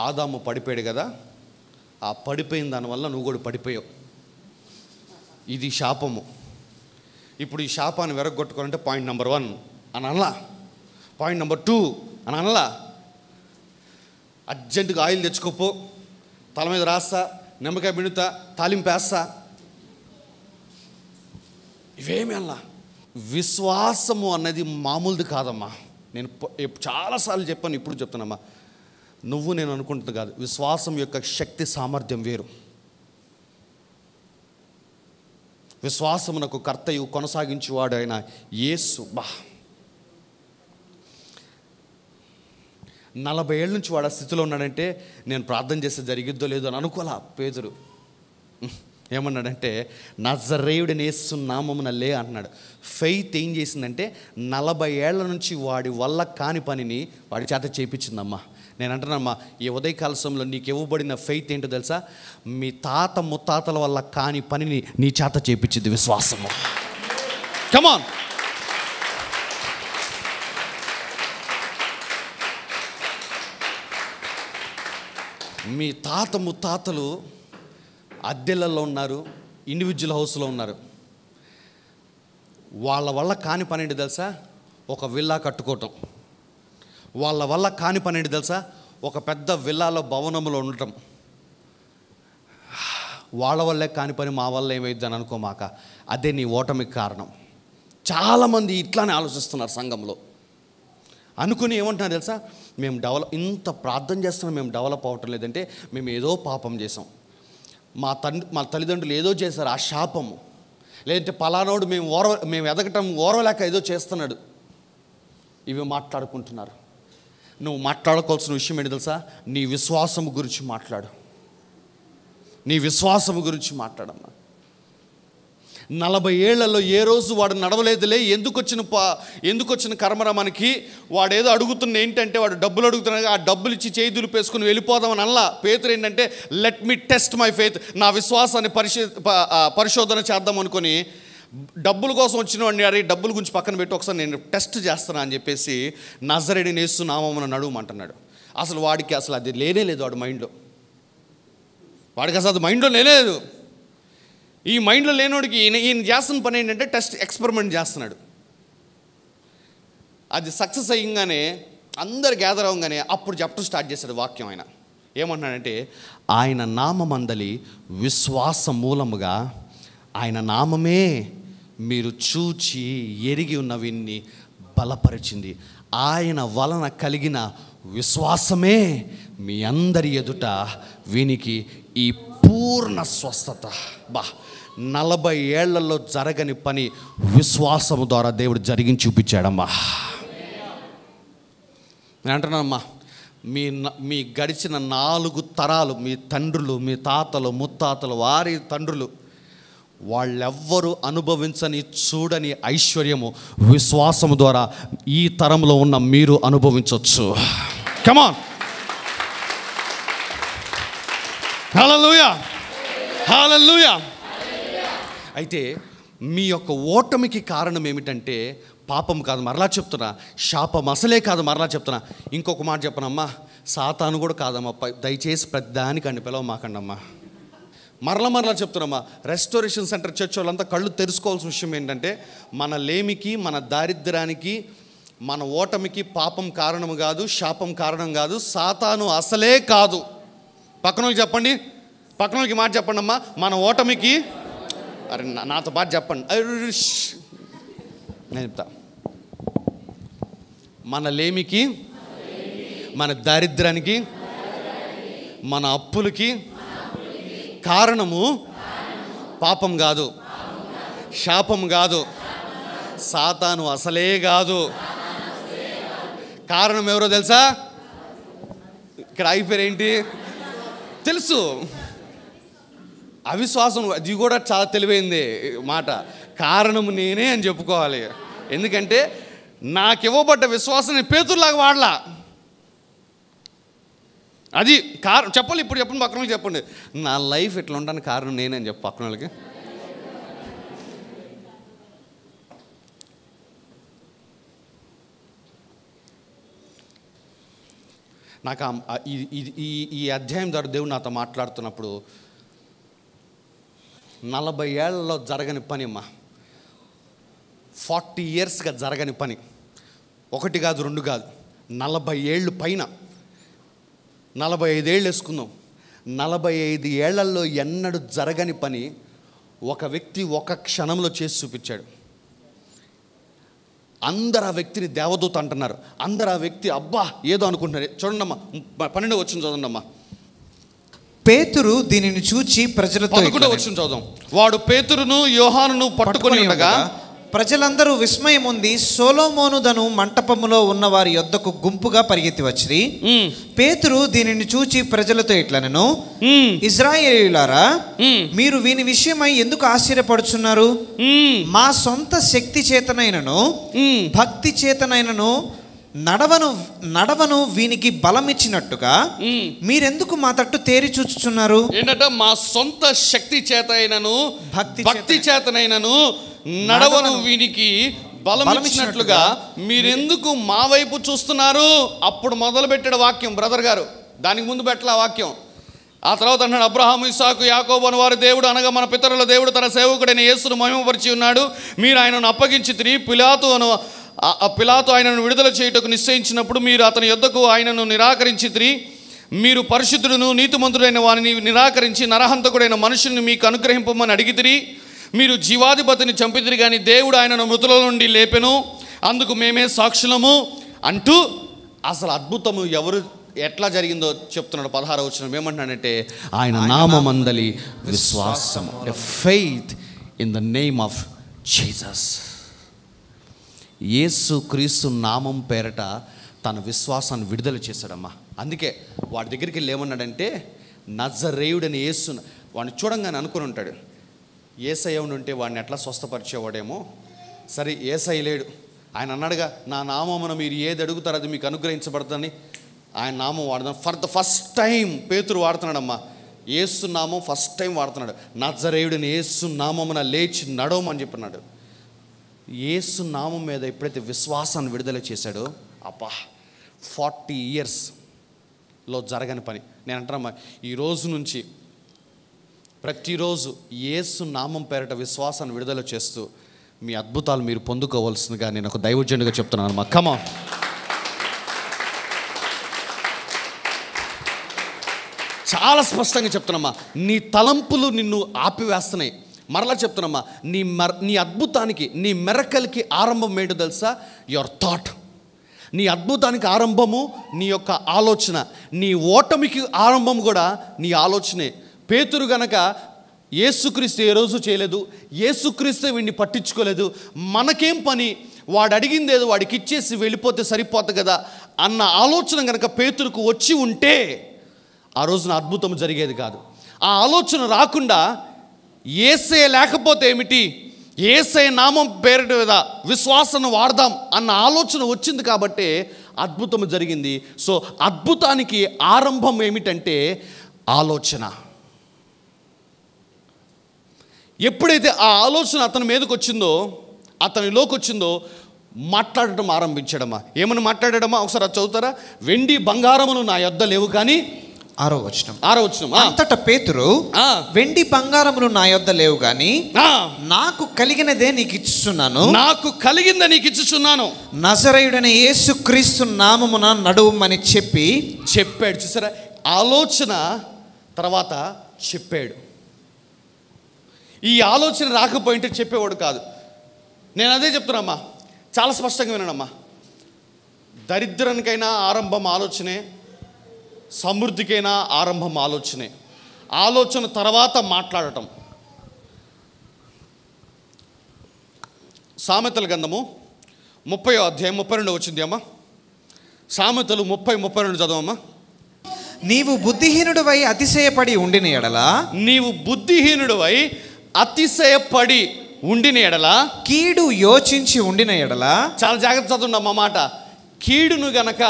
ఆదాము పడిపోయాడు కదా, ఆ పడిపోయిన దానివల్ల నువ్వు కూడా పడిపోయావు. ఇది శాపము. ఇప్పుడు ఈ శాపాన్ని వెరగొట్టుకోవాలంటే పాయింట్ నెంబర్ 1, అని అనలా. పాయింట్ నెంబర్ 2 అని అనలా. అర్జెంటుగా ఆయిల్ తెచ్చుకోపో, తల మీద రాస్తా, నిమ్మకాయ పిండుతా, తాలింపేస్తా, ఇవేమి అలా. విశ్వాసము అన్నది మామూలుది కాదమ్మా. నేను చాలాసార్లు చెప్పాను, ఇప్పుడు చెప్తానమ్మా. నువ్వు నేను అనుకుంటుంది కాదు. విశ్వాసం యొక్క శక్తి సామర్థ్యం వేరు. విశ్వాసమునకు కర్తయు కొనసాగించువాడు అయిన యేసు 40 ఏళ్ళ నుంచి వాడు ఆ స్థితిలో ఉన్నాడంటే నేను ప్రార్థన చేస్తే జరిగిద్దో లేదో అని అనుకోలే పేతురు. ఏమన్నాడంటే నజరేయుడైన యేసు నామమున లే అంటున్నాడు. ఫెయిత్ ఏం చేసిందంటే 40 ఏళ్ల నుంచి వాడి వల్ల కాని పనిని వాడి చేత చేయించిందమ్మా. నేను అంటున్నామ్మా, ఈ ఉదయకాల సమయంలో నీకు ఇవ్వబడిన ఫెయిత్ ఏంటో తెలుసా? మీ తాత ముత్తాతల వల్ల కాని పనిని నీ చేత చేయించింది విశ్వాసము. కమాన్. మీ తాత ముత్తాతలు అద్దెలలో ఉన్నారు, ఇండివిజువల్ హౌస్లో ఉన్నారు. వాళ్ళ వల్ల కాని పని ఏంటి తెలుసా? ఒక విల్లా కట్టుకోవటం. వాళ్ళ వల్ల కాని పని ఏంటి తెలుసా? ఒక పెద్ద విల్లాలో భవనంలో ఉండటం. వాళ్ళ వల్లే కాని పని మా వల్ల ఏమైద్ది అని అనుకోమాక. అదే నీ ఓటమికి కారణం. చాలామంది ఇట్లానే ఆలోచిస్తున్నారు సంఘంలో. అనుకుని ఏమంటున్నారు తెలుసా? మేము ఇంత ప్రార్థన చేస్తున్నాం, మేము డెవలప్ అవ్వటం లేదంటే మేము ఏదో పాపం చేసాం, మా తల్లిదండ్రులు ఏదో చేశారు, ఆ శాపము, లేదంటే పలానోడు మేము ఎదగటం ఓర్వలేక ఏదో చేస్తున్నాడు. ఇవి మాట్లాడుకుంటున్నారు. నువ్వు మాట్లాడుకోవాల్సిన విషయం ఏంటి తెలుసా? నీ విశ్వాసము గురించి మాట్లాడు. నీ విశ్వాసము గురించి మాట్లాడమ్మా. 40 ఏళ్లలో ఏ రోజు వాడు నడవలేదులే, ఎందుకు వచ్చిన కర్మరా మనకి, వాడేదో అడుగుతున్న ఏంటంటే వాడు డబ్బులు అడుగుతున్నాడు, ఆ డబ్బులు ఇచ్చి చేయి దులిపేసుకుని వెళ్ళిపోదామని అనలా. పేతురు ఏంటంటే let me test my faith, నా విశ్వాసాన్ని పరిశోధన చేద్దాం అనుకొని డబ్బుల కోసం వచ్చిన వాడిని అరే డబ్బుల గురించి పక్కన పెట్టి ఒకసారి నేను టెస్ట్ చేస్తాను అని చెప్పేసి నజరేయుడైన యేసు నామమున నడువమంటున్నాడు. అసలు వాడికి అసలు అది లేనే లేదు. వాడికి అసలు అది మైండ్లో లేనేలేదు. ఈ మైండ్లో లేనోడికి ఈయన చేస్తున్న పని ఏంటంటే టెస్ట్ ఎక్స్పెరిమెంట్ చేస్తున్నాడు. అది సక్సెస్ అయ్యంగానే అందరు గ్యాదర్ అవ్వగానే అప్పుడు చెప్పడం స్టార్ట్ చేశాడు వాక్యం. ఆయన ఏమంటున్నాడంటే ఆయన నామమందలి విశ్వాస మూలముగా ఆయన నామమే మీరు చూచి ఎరిగి ఉన్నవిన్ని బలపరిచింది. ఆయన వలన కలిగిన విశ్వాసమే మీ అందరి ఎదుట వీనికి ఈ పూర్ణ స్వస్థత. 40 ఏళ్లలో జరగని పని విశ్వాసము ద్వారా దేవుడు జరిగించి చూపించాడమ్మా. నేను అంటున్నానమ్మా, మీ గడిచిన 4 తరాలు, మీ తండ్రులు, మీ తాతలు, ముత్తాతలు, వారి తండ్రులు, వాళ్ళెవ్వరూ అనుభవించని చూడని ఐశ్వర్యము విశ్వాసము ద్వారా ఈ తరంలో ఉన్న మీరు అనుభవించవచ్చు. కమాన్. హల్లెలూయా, హల్లెలూయా. అయితే మీ యొక్క ఓటమికి కారణం ఏమిటంటే పాపం కాదు, మరలా చెప్తున్నా, శాపం అసలే కాదు, మరలా చెప్తున్నా. ఇంకొక మాట చెప్పనమ్మా, సాతాను కూడా కాదమ్మా. దయచేసి ప్రతిదానికండి పిలవమాకండమ్మా. మరలా చెప్తున్నామ్మా. రెస్టోరేషన్ సెంటర్ చర్చ్ వాళ్ళంతా కళ్ళు తెరుచుకోవాల్సిన విషయం ఏంటంటే మన లేమికి, మన దారిద్ర్యానికి, మన ఓటమికి పాపం కారణం కాదు, శాపం కారణం కాదు, సాతాను అసలే కాదు. పక్కన వాళ్ళకి చెప్పండి, పక్కన వాళ్ళకి మాట చెప్పండి అమ్మా. మన ఓటమికి, అరే నాతో పాటు చెప్పండి, నేను చెప్తా. మన లేమికి, మన దారిద్ర్యానికి, మన అప్పులకి కారణము పాపం కాదు, శాపం కాదు, సాతాను అసలే కాదు. కారణం ఎవరో తెలుసా? ఇక్కడ అయిపోయారేంటి తెలుసు, అవిశ్వాసం. అది కూడా చాలా తెలివైంది మాట. కారణం నేనే అని చెప్పుకోవాలి. ఎందుకంటే నాకు ఇవ్వబడ్డ విశ్వాసాన్ని పేతురులాగా వాడలా. అది చెప్పాలి. ఇప్పుడు చెప్పండి, పక్కన వాళ్ళకి చెప్పండి, నా లైఫ్ ఇట్లా ఉండడానికి కారణం నేనే అని చెప్పు పక్కన వాళ్ళకి. నాకు ఈ అధ్యాయం ద్వారా దేవుడు నాతో మాట్లాడుతున్నప్పుడు 40 ఏళ్లలో జరగని పని అమ్మా, 40 yearsగా జరగని పని, 1 కాదు 2 కాదు, 40 ఏళ్ళు పైన, 45 ఏళ్ళు వేసుకుందాం. 45 ఏళ్లలో ఎన్నడూ జరగని పని ఒక వ్యక్తి ఒక క్షణంలో చేసి చూపించాడు. అందరు ఆ వ్యక్తిని దేవదూత అంటున్నారు. అందరు ఆ వ్యక్తి అబ్బా ఏదో అనుకుంటున్నారు. చూడండమ్మా 12వ వచనం చదవండమ్మా. పేతురు దీనిని చూచి ప్రజలతో 11వ వచనం చదువుదాం. వాడు పేతురును యోహానును పట్టుకొని ఉండగా ప్రజలందరూ విస్మయం ఉంది. సొలొమోనుదను మంటపములో ఉన్న వారి యొద్దకు గుంపుగా పరిగెత్తి వచ్చిరి. పేతురు దీనిని చూచి ప్రజలతో ఇట్లనెను, ఇశ్రాయేలీయులారా, మీరు వీని విషయమై ఎందుకు ఆశ్చర్యపడుచున్నారు? మా సొంత శక్తి చేతనైనను భక్తి చేతనైనను నడవను వీనికి బలమిచ్చినట్టుగా మీరెందుకు మా తట్టు తేరి చూచుచున్నారు? ఏంటంటే మా సొంత శక్తి చేతనైనను భక్తి చేతనైనను నడవను వీనికి బలమిచ్చినట్లుగా మీరెందుకు మా వైపు చూస్తున్నారు? అప్పుడు మొదలు పెట్టాడు వాక్యం బ్రదర్ గారు. దానికి ముందు పెట్టలే వాక్యం. ఆ తర్వాత అన్నాడు, అబ్రహాము ఇస్సాకు యాకోబు అని వారి దేవుడు అనగా మన పితరుల దేవుడు తన సేవకుడైన యేసును మహిమపరిచి ఉన్నాడు. మీరు ఆయనను అప్పగించితిరి. పిలాతు ఆయనను విడుదల చేయుటకు నిశ్చయించినప్పుడు మీరు అతని యొద్దకు ఆయనను నిరాకరించితిరి. మీరు పరిశుద్ధుడును నీతిమంతుడైన వారిని నిరాకరించి నరహంతకుడైన మనుషుల్ని మీకు అనుగ్రహింపమని అడిగితిరి. మీరు జీవాధిపతిని చంపితిరి కానీ దేవుడు ఆయనను మృతుల నుండి లేపెను, అందుకు మేమే సాక్షులము అంటూ అసలు అద్భుతము ఎట్లా జరిగిందో చెప్తున్నాడు. 16వ వచనం ఏమంటున్నాడంటే, ఆయన నామమందలి విశ్వాసం, faith in the name of Jesus. Yesu Kristu నామం పేరట తన విశ్వాసాన్ని విడుదల చేశాడమ్మా. అందుకే వాడి దగ్గరికి వెళ్ళి ఏమన్నాడంటే, నజరేయుడని యేసు. వాడిని చూడంగానే అనుకుని ఉంటాడు, యేసయ్య ఉంటే వాడిని ఎట్లా స్వస్థపరిచేవాడేమో. సరే యేసయ్య లేడు. ఆయన అన్నాడుగా, నా నామమున మీరు ఏది అడుగుతారో అది మీకు అనుగ్రహించబడుతుందని. ఆయన నామం వాడదాం. ఫర్ ద ఫస్ట్ టైం పేతురు వాడుతున్నాడమ్మా. యేసు నామం ఫస్ట్ టైం వాడుతున్నాడు. నజరేయుడిని యేసు నామమున లేచి నడవమని చెప్పినాడు. యేసు నామం మీద ఎప్పుడైతే విశ్వాసాన్ని విడుదల చేశాడో, అబ్బా 40 ఇయర్స్లో జరగని పని. నేను అంటున్నా, ఈ రోజు నుంచి ప్రతిరోజు యేసు నామం పేరట విశ్వాసాన్ని విడుదల చేస్తూ మీ అద్భుతాలు మీరు పొందుకోవాల్సిందిగా నేను ఒక దైవజనుడిగా చెప్తున్నాను అమ్మా. కమాన్. చాలా స్పష్టంగా చెప్తున్నామ్మా, నీ తలంపులు నిన్ను ఆపివేస్తున్నాయి. మరలా చెప్తున్నామ్మా, నీ అద్భుతానికి, నీ మెరకల్కి ఆరంభం ఏంటో తెలుసా? Your thought. నీ అద్భుతానికి ఆరంభము నీ యొక్క ఆలోచన. నీ ఓటమికి ఆరంభం కూడా నీ ఆలోచనే. పేతురు గనక యేసుక్రీస్తు ఏ రోజు చేయలేదు, యేసుక్రీస్తు వీడిని పట్టించుకోలేదు. మనకేం పని, వాడు అడిగింది ఏదో వాడికి ఇచ్చేసి వెళ్ళిపోతే సరిపోతుంది కదా అన్న ఆలోచన కనుక పేతురుకు వచ్చి ఉంటే ఆ రోజున అద్భుతం జరిగేది కాదు. ఆ ఆలోచన రాకుండా యేసయ్య లేకపోతే ఏమిటి, యేసయ్య నామం పేరు మీద విశ్వాసాన్ని వాడదాం అన్న ఆలోచన వచ్చింది కాబట్టి అద్భుతం జరిగింది. సో అద్భుతానికి ఆరంభం ఏమిటంటే ఆలోచన. ఎప్పుడైతే ఆ ఆలోచన అతని మీదకి వచ్చిందో, అతనిలోకి వచ్చిందో, మాట్లాడటం ఆరంభించడమా. ఏమని మాట్లాడడమా? ఒకసారి అది చదువుతారా? వెండి బంగారములు నా యొద్ద లేవు కానీ. 6వ వచనం. అంతటా పేతురు, వెండి బంగారములు నా యొద్ద లేవు గాని నాకు కలిగినదే నీకు ఇచ్చుచున్నాను, నాకు కలిగిందే నీకు ఇచ్చుచున్నాను, నజరేయుడైన యేసుక్రీస్తు నామమున నడువమని చెప్పాడు. చూసారా, ఆలోచన తర్వాత చెప్పాడు. ఈ ఆలోచన రాకపోయింటే చెప్పేవాడు కాదు. నేను అదే చెప్తున్నామ్మా, చాలా స్పష్టంగా వినడమ్మా. దరిద్రానికైనా ఆరంభం ఆలోచనే, సమృద్ధికైనా ఆరంభం ఆలోచనే. ఆలోచన తర్వాత మాట్లాడటం. సామెతల గ్రంథము 30వ అధ్యాయం 32 వచ్చింది అమ్మా. సామెతలు 30:32 చదవమ్మా. నీవు బుద్ధిహీనుడివై అతిశయపడి ఉండిన ఎడల, కీడు యోచించి ఉండిన ఎడల. చాలా జాగ్రత్త చదవండి అమ్మ మాట. కీడును గనక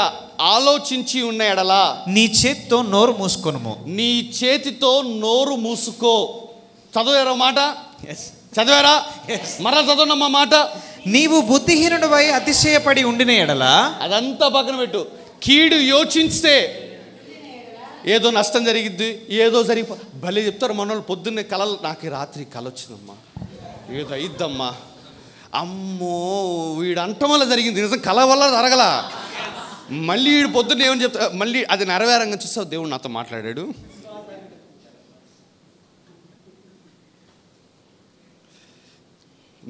ఆలోచించి ఉన్న ఎడల నీ చేతితో నోరు మూసుకొనుము. నీ చేతితో నోరు మూసుకో. చదివారా మాట? చదివారా? మరలా చదవనమ్మా మాట. నీవు బుద్ధిహీనుడివై అతిశయపడి ఉండిన ఎడల. అదంతా పక్కన పెట్టు. కీడు యోచిస్తే ఏదో నష్టం జరిగిద్ది, ఏదో భలే చెప్తారు మనోళ్ళు. పొద్దున్నే కలలు, నాకు రాత్రి కల వచ్చిందమ్మా, ఏదో అయిద్దమ్మా అమ్మో వీడు అంటం వల్ల జరిగింది, నిజం కళ వల్ల జరగల. మళ్ళీ వీడు పొద్దున్న ఏమని చెప్తా, మళ్ళీ అది నెరవేరంగా చూస్తావు, దేవుడు నాతో మాట్లాడాడు.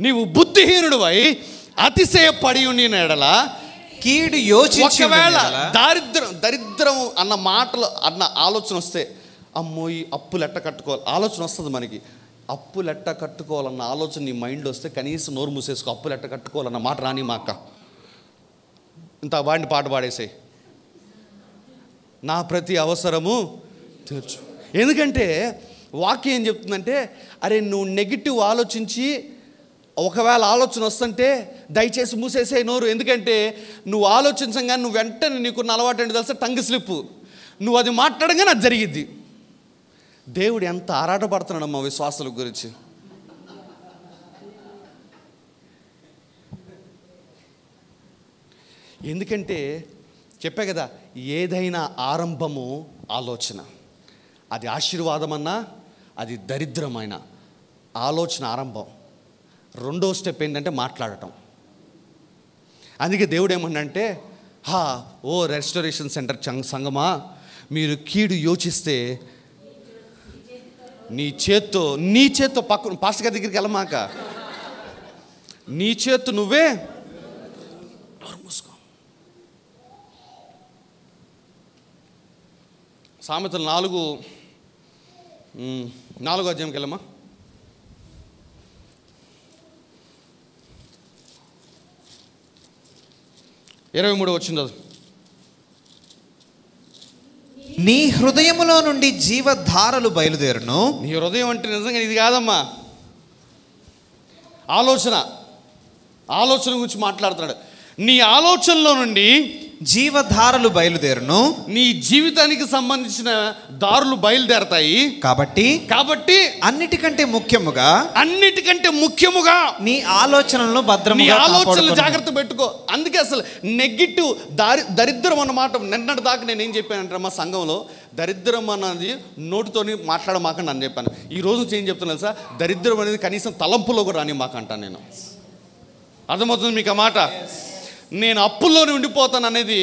నీవు బుద్ధిహీనుడివై అతిశయపడి ఉండిన ఎడల కీడు యోచించి ఒకవేళ దరిద్రం అన్న మాటలు అన్న ఆలోచన వస్తే, అమ్మో ఈ అప్పులు ఎట్ట కట్టుకోవాలి ఆలోచన వస్తుంది మనకి. అప్పులు ఎట్ట కట్టుకోవాలన్న ఆలోచన నీ మైండ్లో వస్తే కనీసం నోరు మూసేసుకో. అప్పులు ఎట్ట కట్టుకోవాలన్న మాట రాని మా అక్క, ఇంత వాడిని పాట పాడేసాయి, నా ప్రతి అవసరము తీర్చు. ఎందుకంటే వాక్యం ఏం చెప్తుందంటే, అరే నువ్వు నెగిటివ్ ఆలోచించి ఒకవేళ ఆలోచన వస్తుంటే దయచేసి మూసేసే నోరు. ఎందుకంటే నువ్వు ఆలోచించగానే నువ్వు వెంటనే నీకున్న అలవాటు ఏంటి తెలుసా, టంగ్ స్లిప్. నువ్వు అది మాట్లాడగానే అది జరిగిద్ది. దేవుడు ఎంత ఆరాటపడుతున్నాడు మా విశ్వాసాల గురించి. ఎందుకంటే చెప్పా కదా, ఏదైనా ఆరంభము ఆలోచన, అది ఆశీర్వాదమన్నా అది దరిద్రమైన ఆలోచన ఆరంభం. రెండో స్టెప్ ఏంటంటే మాట్లాడటం. అందుకే దేవుడు ఏమన్నంటే, ఓ రెస్టరేషన్ సెంటర్ సంగమా, మీరు కీడు యోచిస్తే నీ చేత్తో పక్కన పాస్టర్ గారి దగ్గరికి వెళ్ళమాక, నీ చేత్తు నువ్వే మూసుకో. సామెతలు 4వ అధ్యాయంకి వెళ్ళమా. 23 వచ్చింది. నీ హృదయములో నుండి జీవధారలు బయలుదేరును. నీ హృదయం అంటే నిజంగా ఇది కాదమ్మా, ఆలోచన గురించి మాట్లాడుతున్నాడు. నీ ఆలోచనలో నుండి జీవధారలు బయలుదేరును. నీ జీవితానికి సంబంధించిన దారులు బయలుదేరతాయి. కాబట్టి అన్నిటికంటే ముఖ్యముగా నీ ఆలోచనలను భద్రంగా ఆలోచనలు జాగ్రత్త పెట్టుకో. అందుకే అసలు నెగిటివ్ దరిద్రం అన్నమాట నిన్నటి దాకా నేను ఏం చెప్పానంటే, మా సంఘంలో దరిద్రం అన్నది నోటితోని మాట్లాడమాకండి అని చెప్పాను. ఈ రోజు ఏం చెప్తున్నాను సార్, దరిద్రం అనేది కనీసం తలంపులో కూడా రాని మాకంటాను నేను. అర్థమవుతుంది మీకు ఆ మాట? నేను అప్పుల్లోనే ఉండిపోతాను అనేది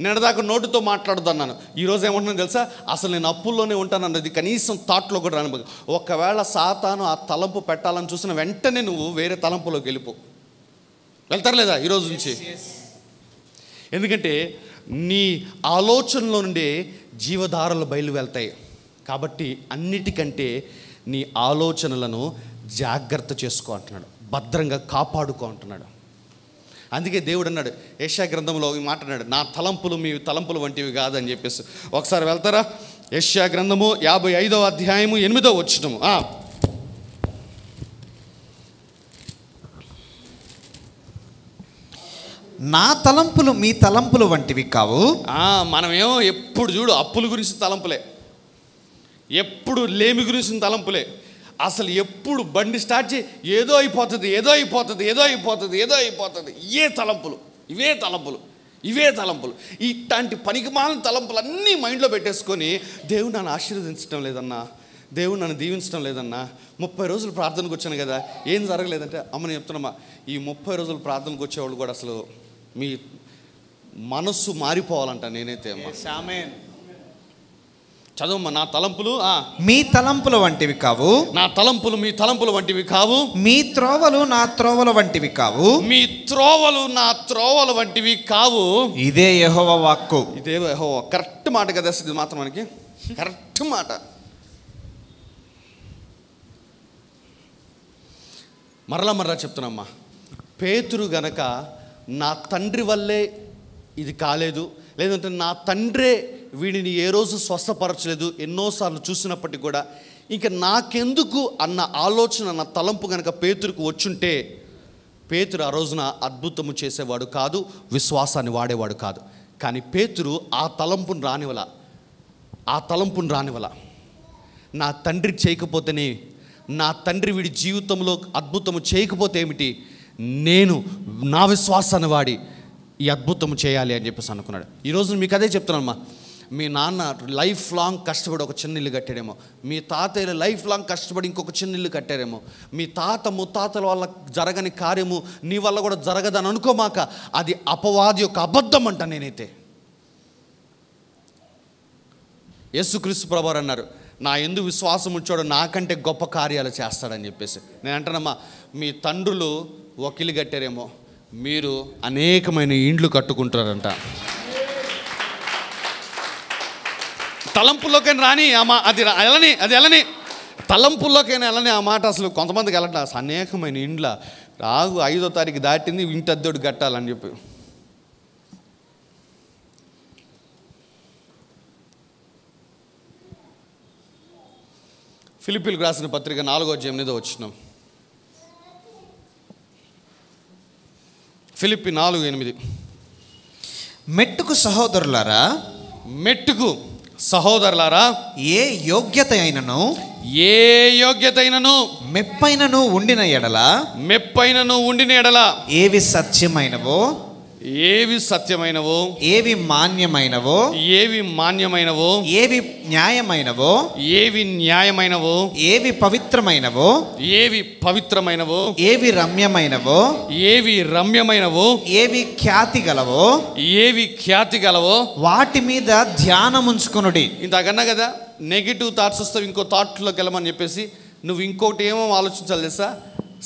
నిన్నదాకా నోటితో మాట్లాడుతున్నాను. ఈరోజు ఏమంటున్నాను తెలుసా, అసలు నేను అప్పుల్లోనే ఉంటాను అన్నది కనీసం థాట్లో కూడా రాని. ఒకవేళ సాతాను ఆ తలంపు పెట్టాలని చూసిన వెంటనే నువ్వు వేరే తలంపులోకి వెళ్తారు లేదా ఈరోజు నుంచి? ఎందుకంటే నీ ఆలోచనలో నుండే జీవధారలు బయలు వెళ్తాయి. కాబట్టి అన్నిటికంటే నీ ఆలోచనలను జాగ్రత్త చేసుకో అంటున్నాడు, భద్రంగా కాపాడుకో అంటున్నాడు. అందుకే దేవుడు అన్నాడు యెషయా గ్రంథంలో ఈ మాట అన్నాడు, నా తలంపులు మీ తలంపులు వంటివి కాదని చెప్పేసి. ఒకసారి వెళ్తారా? యెషయా గ్రంథము 55వ అధ్యాయము 8వ వచనము. నా తలంపులు మీ తలంపులు వంటివి కావు. మనమేమో ఎప్పుడు చూడు అప్పుల గురించి తలంపులే, ఎప్పుడు లేమి గురించి తలంపులే. అసలు ఎప్పుడు బండి స్టార్ట్ చేయి ఏదో అయిపోతుంది. ఇవే తలంపులు ఇట్లాంటి పనికిమాలిన తలంపులు అన్నీ మైండ్లో పెట్టేసుకొని, దేవుడు నన్ను ఆశీర్వదించడం లేదన్నా, దేవుడు నన్ను దీవించడం లేదన్నా, 30 రోజులు ప్రార్థనకు వచ్చాను కదా ఏం జరగలేదంటే, అమ్మని చెప్తున్నామా, ఈ 30 రోజులు ప్రార్థనకు వచ్చేవాళ్ళు కూడా అసలు మీ మనస్సు మారిపోవాలంట. నేనైతే అమ్మా చదవమ్మా, నా తలంపులు మీ తలంపుల వంటివి కావు. నా తలంపులు మీ తలంపుల వంటివి కావు. మీ త్రోవలు నా త్రోవల వంటివి కావు. మీ త్రోవలు నా త్రోవల వంటివి కావు. ఇదే యెహోవా వాక్కు. ఇదే యెహోవా. కరెక్ట్ మాట కదా ఇది మాత్రం మనకి కరెక్ట్ మాట. మరలా చెప్తున్నామ్మా, పేతురు గనక నా తండ్రి వల్లే ఇది కాలేదు, లేదంటే నా తండ్రే వీడిని ఏ రోజు స్వస్థపరచలేదు, ఎన్నోసార్లు చూసినప్పటికీ కూడా ఇంకా నాకెందుకు అన్న ఆలోచన, నా తలంపు కనుక పేతురుకు వచ్చుంటే, పేతురు ఆ రోజున అద్భుతము చేసేవాడు కాదు, విశ్వాసాన్ని వాడేవాడు కాదు. కానీ పేతురు ఆ తలంపును రానివల. నా తండ్రి చేయకపోతేనే, నా తండ్రి వీడి జీవితంలో అద్భుతము చేయకపోతే ఏమిటి, నేను నా విశ్వాసాన్ని వాడి ఈ అద్భుతము చేయాలి అని చెప్పేసి అనుకున్నాడు. ఈరోజు మీకు అదే చెప్తున్నానమ్మా, మీ నాన్న లైఫ్ లాంగ్ కష్టపడి ఒక చిన్న ఇల్లు కట్టాడేమో, మీ తాతయ్య లైఫ్ లాంగ్ కష్టపడి ఇంకొక చిన్న ఇల్లు కట్టారేమో, మీ తాత ముత్తాతల వల్ల జరగని కార్యము నీ వల్ల కూడా జరగదని అనుకోమాక. అది అపవాది యొక్క అబద్ధం అంట. నేనైతే యేసుక్రీస్తు ప్రభువారు అన్నారు, నా యందు విశ్వాసం ఉంచాడు నాకంటే గొప్ప కార్యాలు చేస్తాడని చెప్పేసి. నేను అంటానమ్మా, మీ తండ్రులు ఒక ఇల్లు కట్టారేమో, మీరు అనేకమైన ఇండ్లు కట్టుకుంటారంట. తలంపుల్లోకైనా రాని అది వెళ్ళని తలంపుల్లోకైనా వెళ్ళని ఆ మాట అసలు కొంతమందికి వెళ్ళట్లా. అనేకమైన ఇండ్ల రాగు 5వ తారీఖు దాటింది, ఇంటి అద్దెడు కట్టాలని చెప్పి. ఫిలిప్పీలకు రాసిన పత్రిక 4:8 ఫిలిప్పీ 4:8. మెట్టుకు సహోదరులారా, ఏ యోగ్యత అయినను మెప్పైనను ఉండిన ఎడల ఏవి సత్యమైనవో, ఏవి సత్యమైనవో, ఏవి మాన్యమైనవో, ఏవి న్యాయమైనవో, ఏవి పవిత్రమైనవో, ఏవి రమ్యమైనవో, ఏవి ఖ్యాతి గలవో వాటి మీద ధ్యానముంచుకొనుడి. ఇంతకన్నా కదా నెగిటివ్ థాట్స్ వస్తావు, ఇంకో థాట్లోకి వెళ్ళమని చెప్పేసి నువ్వు ఇంకోటి ఏమో ఆలోచించాలి తెలుసా?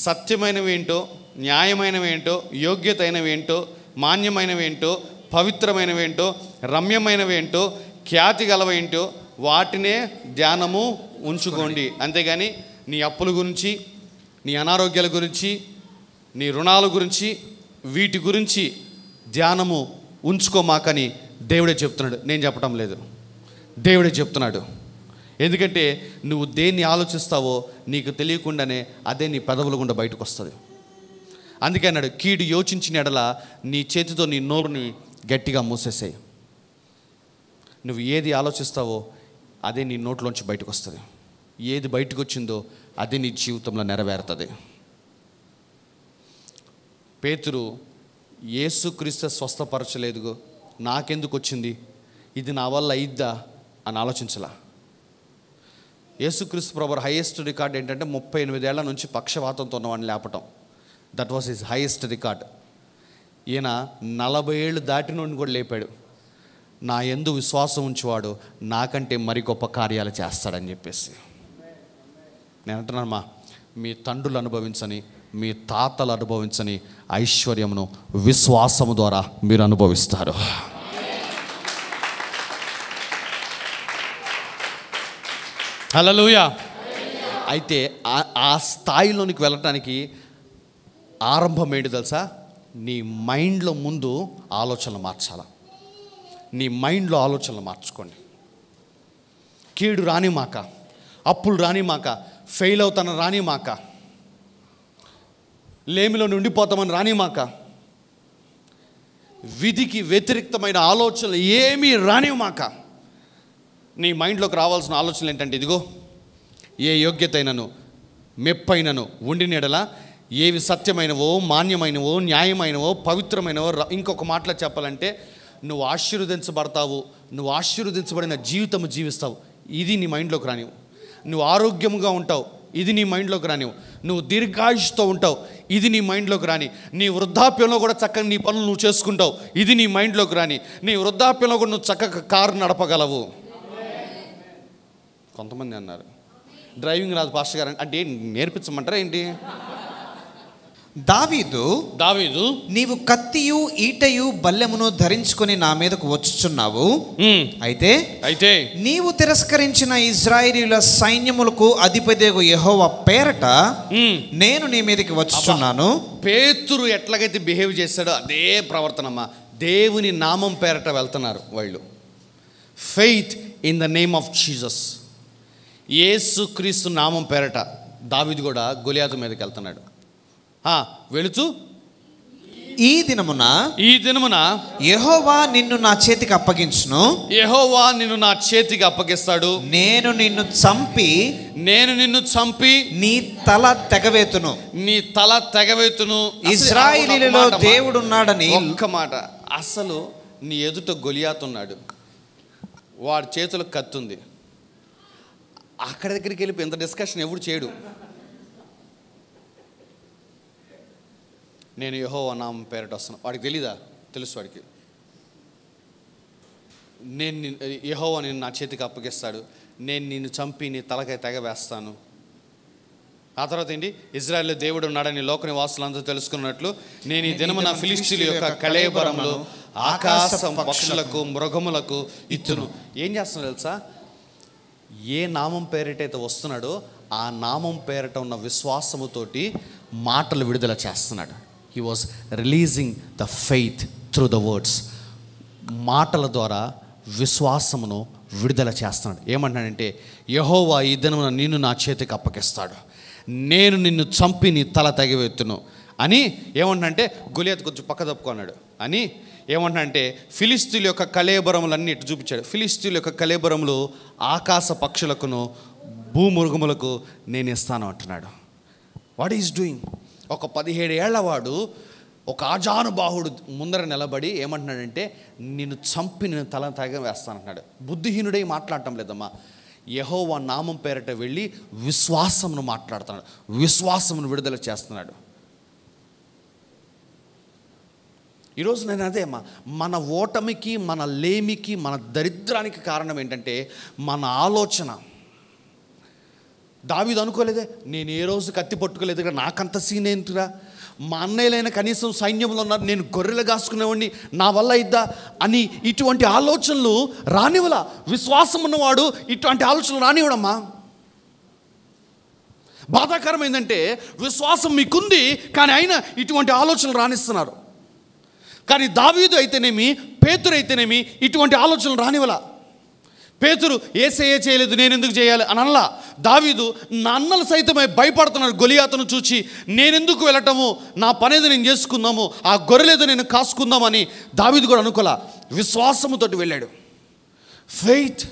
సత్యమైనవి ఏంటో, న్యాయమైనవి ఏంటో, యోగ్యత అయినవి ఏంటో, మాన్యమైనవి ఏంటో, పవిత్రమైనవి ఏంటో, రమ్యమైనవి ఏంటో, ఖ్యాతి గలవేంటో వాటినే ధ్యానము ఉంచుకోండి. అంతేగాని నీ అప్పుల గురించి, నీ అనారోగ్యాల గురించి, నీ రుణాల గురించి, వీటి గురించి ధ్యానము ఉంచుకోమాకని దేవుడే చెప్తున్నాడు. నేను చెప్పటం లేదు, దేవుడే చెప్తున్నాడు. ఎందుకంటే నువ్వు దేన్ని ఆలోచిస్తావో నీకు తెలియకుండానే అదే నీ పెదవుల గుండా బయటకు వస్తుంది. అందుకే అన్నాడు, కీడు యోచించిన ఎడల నీ చేతితో నీ నోరుని గట్టిగా మూసేసాయి. నువ్వు ఏది ఆలోచిస్తావో అదే నీ నోట్లోంచి బయటకు వస్తుంది. ఏది బయటకు వచ్చిందో అదే నీ జీవితంలో నెరవేరుతుంది. పేతురు యేసుక్రీస్తు స్వస్థపరచలేదు, నాకెందుకు వచ్చింది, ఇది నా వల్ల అయిద్దా అని ఆలోచించలా. యేసుక్రీస్తు ప్రభువు హైయెస్ట్ రికార్డ్ ఏంటంటే 38 ఏళ్ల నుంచి పక్షవాతంతో ఉన్నవాడిని లేపటం. That was his highest record. ఈయన 40 ఏళ్ళు దాటి నుండి కూడా లేపాడు. నా యందు విశ్వాసం ఉంచేవాడు నాకంటే మరి గొప్ప కార్యాలు చేస్తాడని చెప్పేసి. నేను అంటున్నానమ్మా, మీ తండ్రులు అనుభవించని, మీ తాతలు అనుభవించని ఐశ్వర్యమును విశ్వాసము ద్వారా మీరు అనుభవిస్తారు. హల్లెలూయా. అయితే ఆ స్థాయిలోనికి వెళ్ళటానికి ఆరంభం ఏంటి తెలుసా? నీ మైండ్లో ముందు ఆలోచనలు మార్చాల. నీ మైండ్లో ఆలోచనలు మార్చుకోండి. కీడు రాని మాక, అప్పులు రాని మాక, ఫెయిల్ అవుతానని రాని మాక, లేమిలో ఉండిపోతామని రాని మాక, విధికి వ్యతిరేక్తమైన ఆలోచనలు ఏమీ రాని మాక. నీ మైండ్లోకి రావాల్సిన ఆలోచనలు ఏంటంటే, ఇదిగో ఏ యోగ్యత అయినను మెప్పైనను ఉండిన ఎడల ఏవి సత్యమైనవో, మాన్యమైనవో, న్యాయమైనవో, పవిత్రమైనవో. ఇంకొక మాటలో చెప్పాలంటే, నువ్వు ఆశీర్వదించబడతావు, నువ్వు ఆశీర్వదించబడిన జీవితం జీవిస్తావు, ఇది నీ మైండ్లోకి రానివు. నువ్వు ఆరోగ్యంగా ఉంటావు, ఇది నీ మైండ్లోకి రానివు. నువ్వు దీర్ఘాయుష్తో ఉంటావు, ఇది నీ మైండ్లోకి రాని. నీ వృద్ధాప్యంలో కూడా చక్కగా నీ పనులు నువ్వు చేసుకుంటావు, ఇది నీ మైండ్లోకి రాని. నీ వృద్ధాప్యంలో కూడా నువ్వు చక్కగా కారు నడపగలవు. కొంతమంది అన్నారు, డ్రైవింగ్ రాదు పాస్టర్ గారు అంటే నేర్పించమంటారా ఏంటి? దావీదు నీవు కత్తియు ఈటయు బల్లెమును ధరించుకొని నా మీదకు వచ్చుచున్నావు. అయితే నీవు తిరస్కరించిన ఇశ్రాయేలీయుల సైన్యములకు అధిపతియగు యెహోవా పేరట నేను నీ మీదకి వచ్చుచున్నాను. పేతురు ఎట్లాగైతే బిహేవ్ చేశాడో అదే ప్రవర్తనమ్మా. దేవుని నామం పేరట వెళ్తున్నారు వాళ్ళు. Faith in the name of Jesus. యేసుక్రీస్తు నామం పేరట దావీదు కూడా గొలియాతు మీదకి వెళ్తున్నాడు. వెళుతూ ఈ దినమున యెహోవా నిన్ను నా చేతికి అప్పగించును. యెహోవా నిన్ను నా చేతికి అప్పగిస్తాడు. నేను నిన్ను చంపి నీ తల తెగవేతును. ఇశ్రాయేలీయులలో దేవుడున్నాడని. ఒక్క మాట, అసలు నీ ఎదుట గొలియాతు ఉన్నాడు. వాడి చేతులకు కత్తి ఉంది. అక్కడి దగ్గరికి వెళ్ళిపోయి ఇంత డిస్కషన్ ఎవడు చేయడు. నేను యెహోవా నామం పేరట వస్తున్నాను. వాడికి తెలీదా? తెలుసు వాడికి. యెహోవా నేను నా చేతికి అప్పగిస్తాడు, నేను నిన్ను చంపి నీ తలకై తెగ వేస్తాను. ఆ తర్వాత ఏంటి? ఇజ్రాయేల్లో దేవుడు ఉన్నాడని లోక నివాసులందరూ తెలుసుకున్నట్లు నేను ఈ దినమున ఫిలిష్తీయుల యొక్క కళేబరములు ఆకాశం పక్షులకు మృగములకు ఇత్తును. ఏం చేస్తున్నాడు తెలుసా? ఏ నామం పేరిటైతే వస్తున్నాడో ఆ నామం పేరిట ఉన్న విశ్వాసముతోటి మాటలు విడుదల చేస్తున్నాడు. He was releasing the faith through the words. మాటల ద్వారా విశ్వాసమును విడుదల చేస్తున్నాడు. ఏమంటాడంటే, యెహోవా ఈ దినమున నిన్ను నా చేతికి అప్పగిస్తాడు, నేను నిన్ను చంపి నీ తల తెగవెత్తును అని ఏమంటాడంటే, గొలియాతు కొంచెం పక్క తప్పుకున్నాడు అని ఏమంటాడంటే, ఫిలిష్తీయుల యొక్క కళేబరములన్నీ ఇటు చూపించాడు. ఫిలిష్తీయుల యొక్క కళేబరములు ఆకాశ పక్షులకును భూమృగములకు నేను ఇస్తాను అంటున్నాడు. What is doing? ఒక 17 ఏళ్ల వాడు ఒక ఆజానుబాహుడు ముందర నిలబడి ఏమంటున్నాడంటే, నిన్ను చంపి నేను తల తెగ వేస్తానంటున్నాడు. బుద్ధిహీనుడై మాట్లాడటం లేదమ్మా. యెహోవా నామం పేరట వెళ్ళి విశ్వాసమును మాట్లాడుతున్నాడు, విశ్వాసమును విడుదల చేస్తున్నాడు. ఈరోజు నేను అదే అమ్మా, మన ఓటమికి, మన లేమికి, మన దరిద్రానికి కారణం ఏంటంటే మన ఆలోచన. దావీదు అనుకోలేదే, నేను ఏ రోజు కత్తి పట్టుకోలేదు కదా, నాకంత సీన్ ఏంటిరా, మా అన్నయ్యలైన కనీసం సైన్యంలో ఉన్నారు, నేను గొర్రెలు కాసుకునేవాడిని, నా వల్ల ఇద్దా అని ఇటువంటి ఆలోచనలు రానివ్వలా. విశ్వాసం ఉన్నవాడు ఇటువంటి ఆలోచనలు రానివ్వడమ్మా. బాధాకరం ఏంటంటే విశ్వాసం మీకుంది కానీ అయినా ఇటువంటి ఆలోచనలు రానిస్తున్నారు. కానీ దావీదు అయితేనేమి, పేతురు అయితేనేమి ఇటువంటి ఆలోచనలు రానివ్వలా. పేతురు యేసయ్య చేయలేదు, నేను ఎందుకు చేయాలి అని అనలా. దావీదు నా అన్నలు సైతమై భయపడుతున్నాడు గొలియాతును చూచి, నేనెందుకు వెళ్ళటము, నా పనేది నేను చేసుకుందాము, ఆ గొర్రెలేదో నేను కాసుకుందామని దావీదు కూడా అనుకోలా. విశ్వాసముతో వెళ్ళాడు. ఫెయిత్.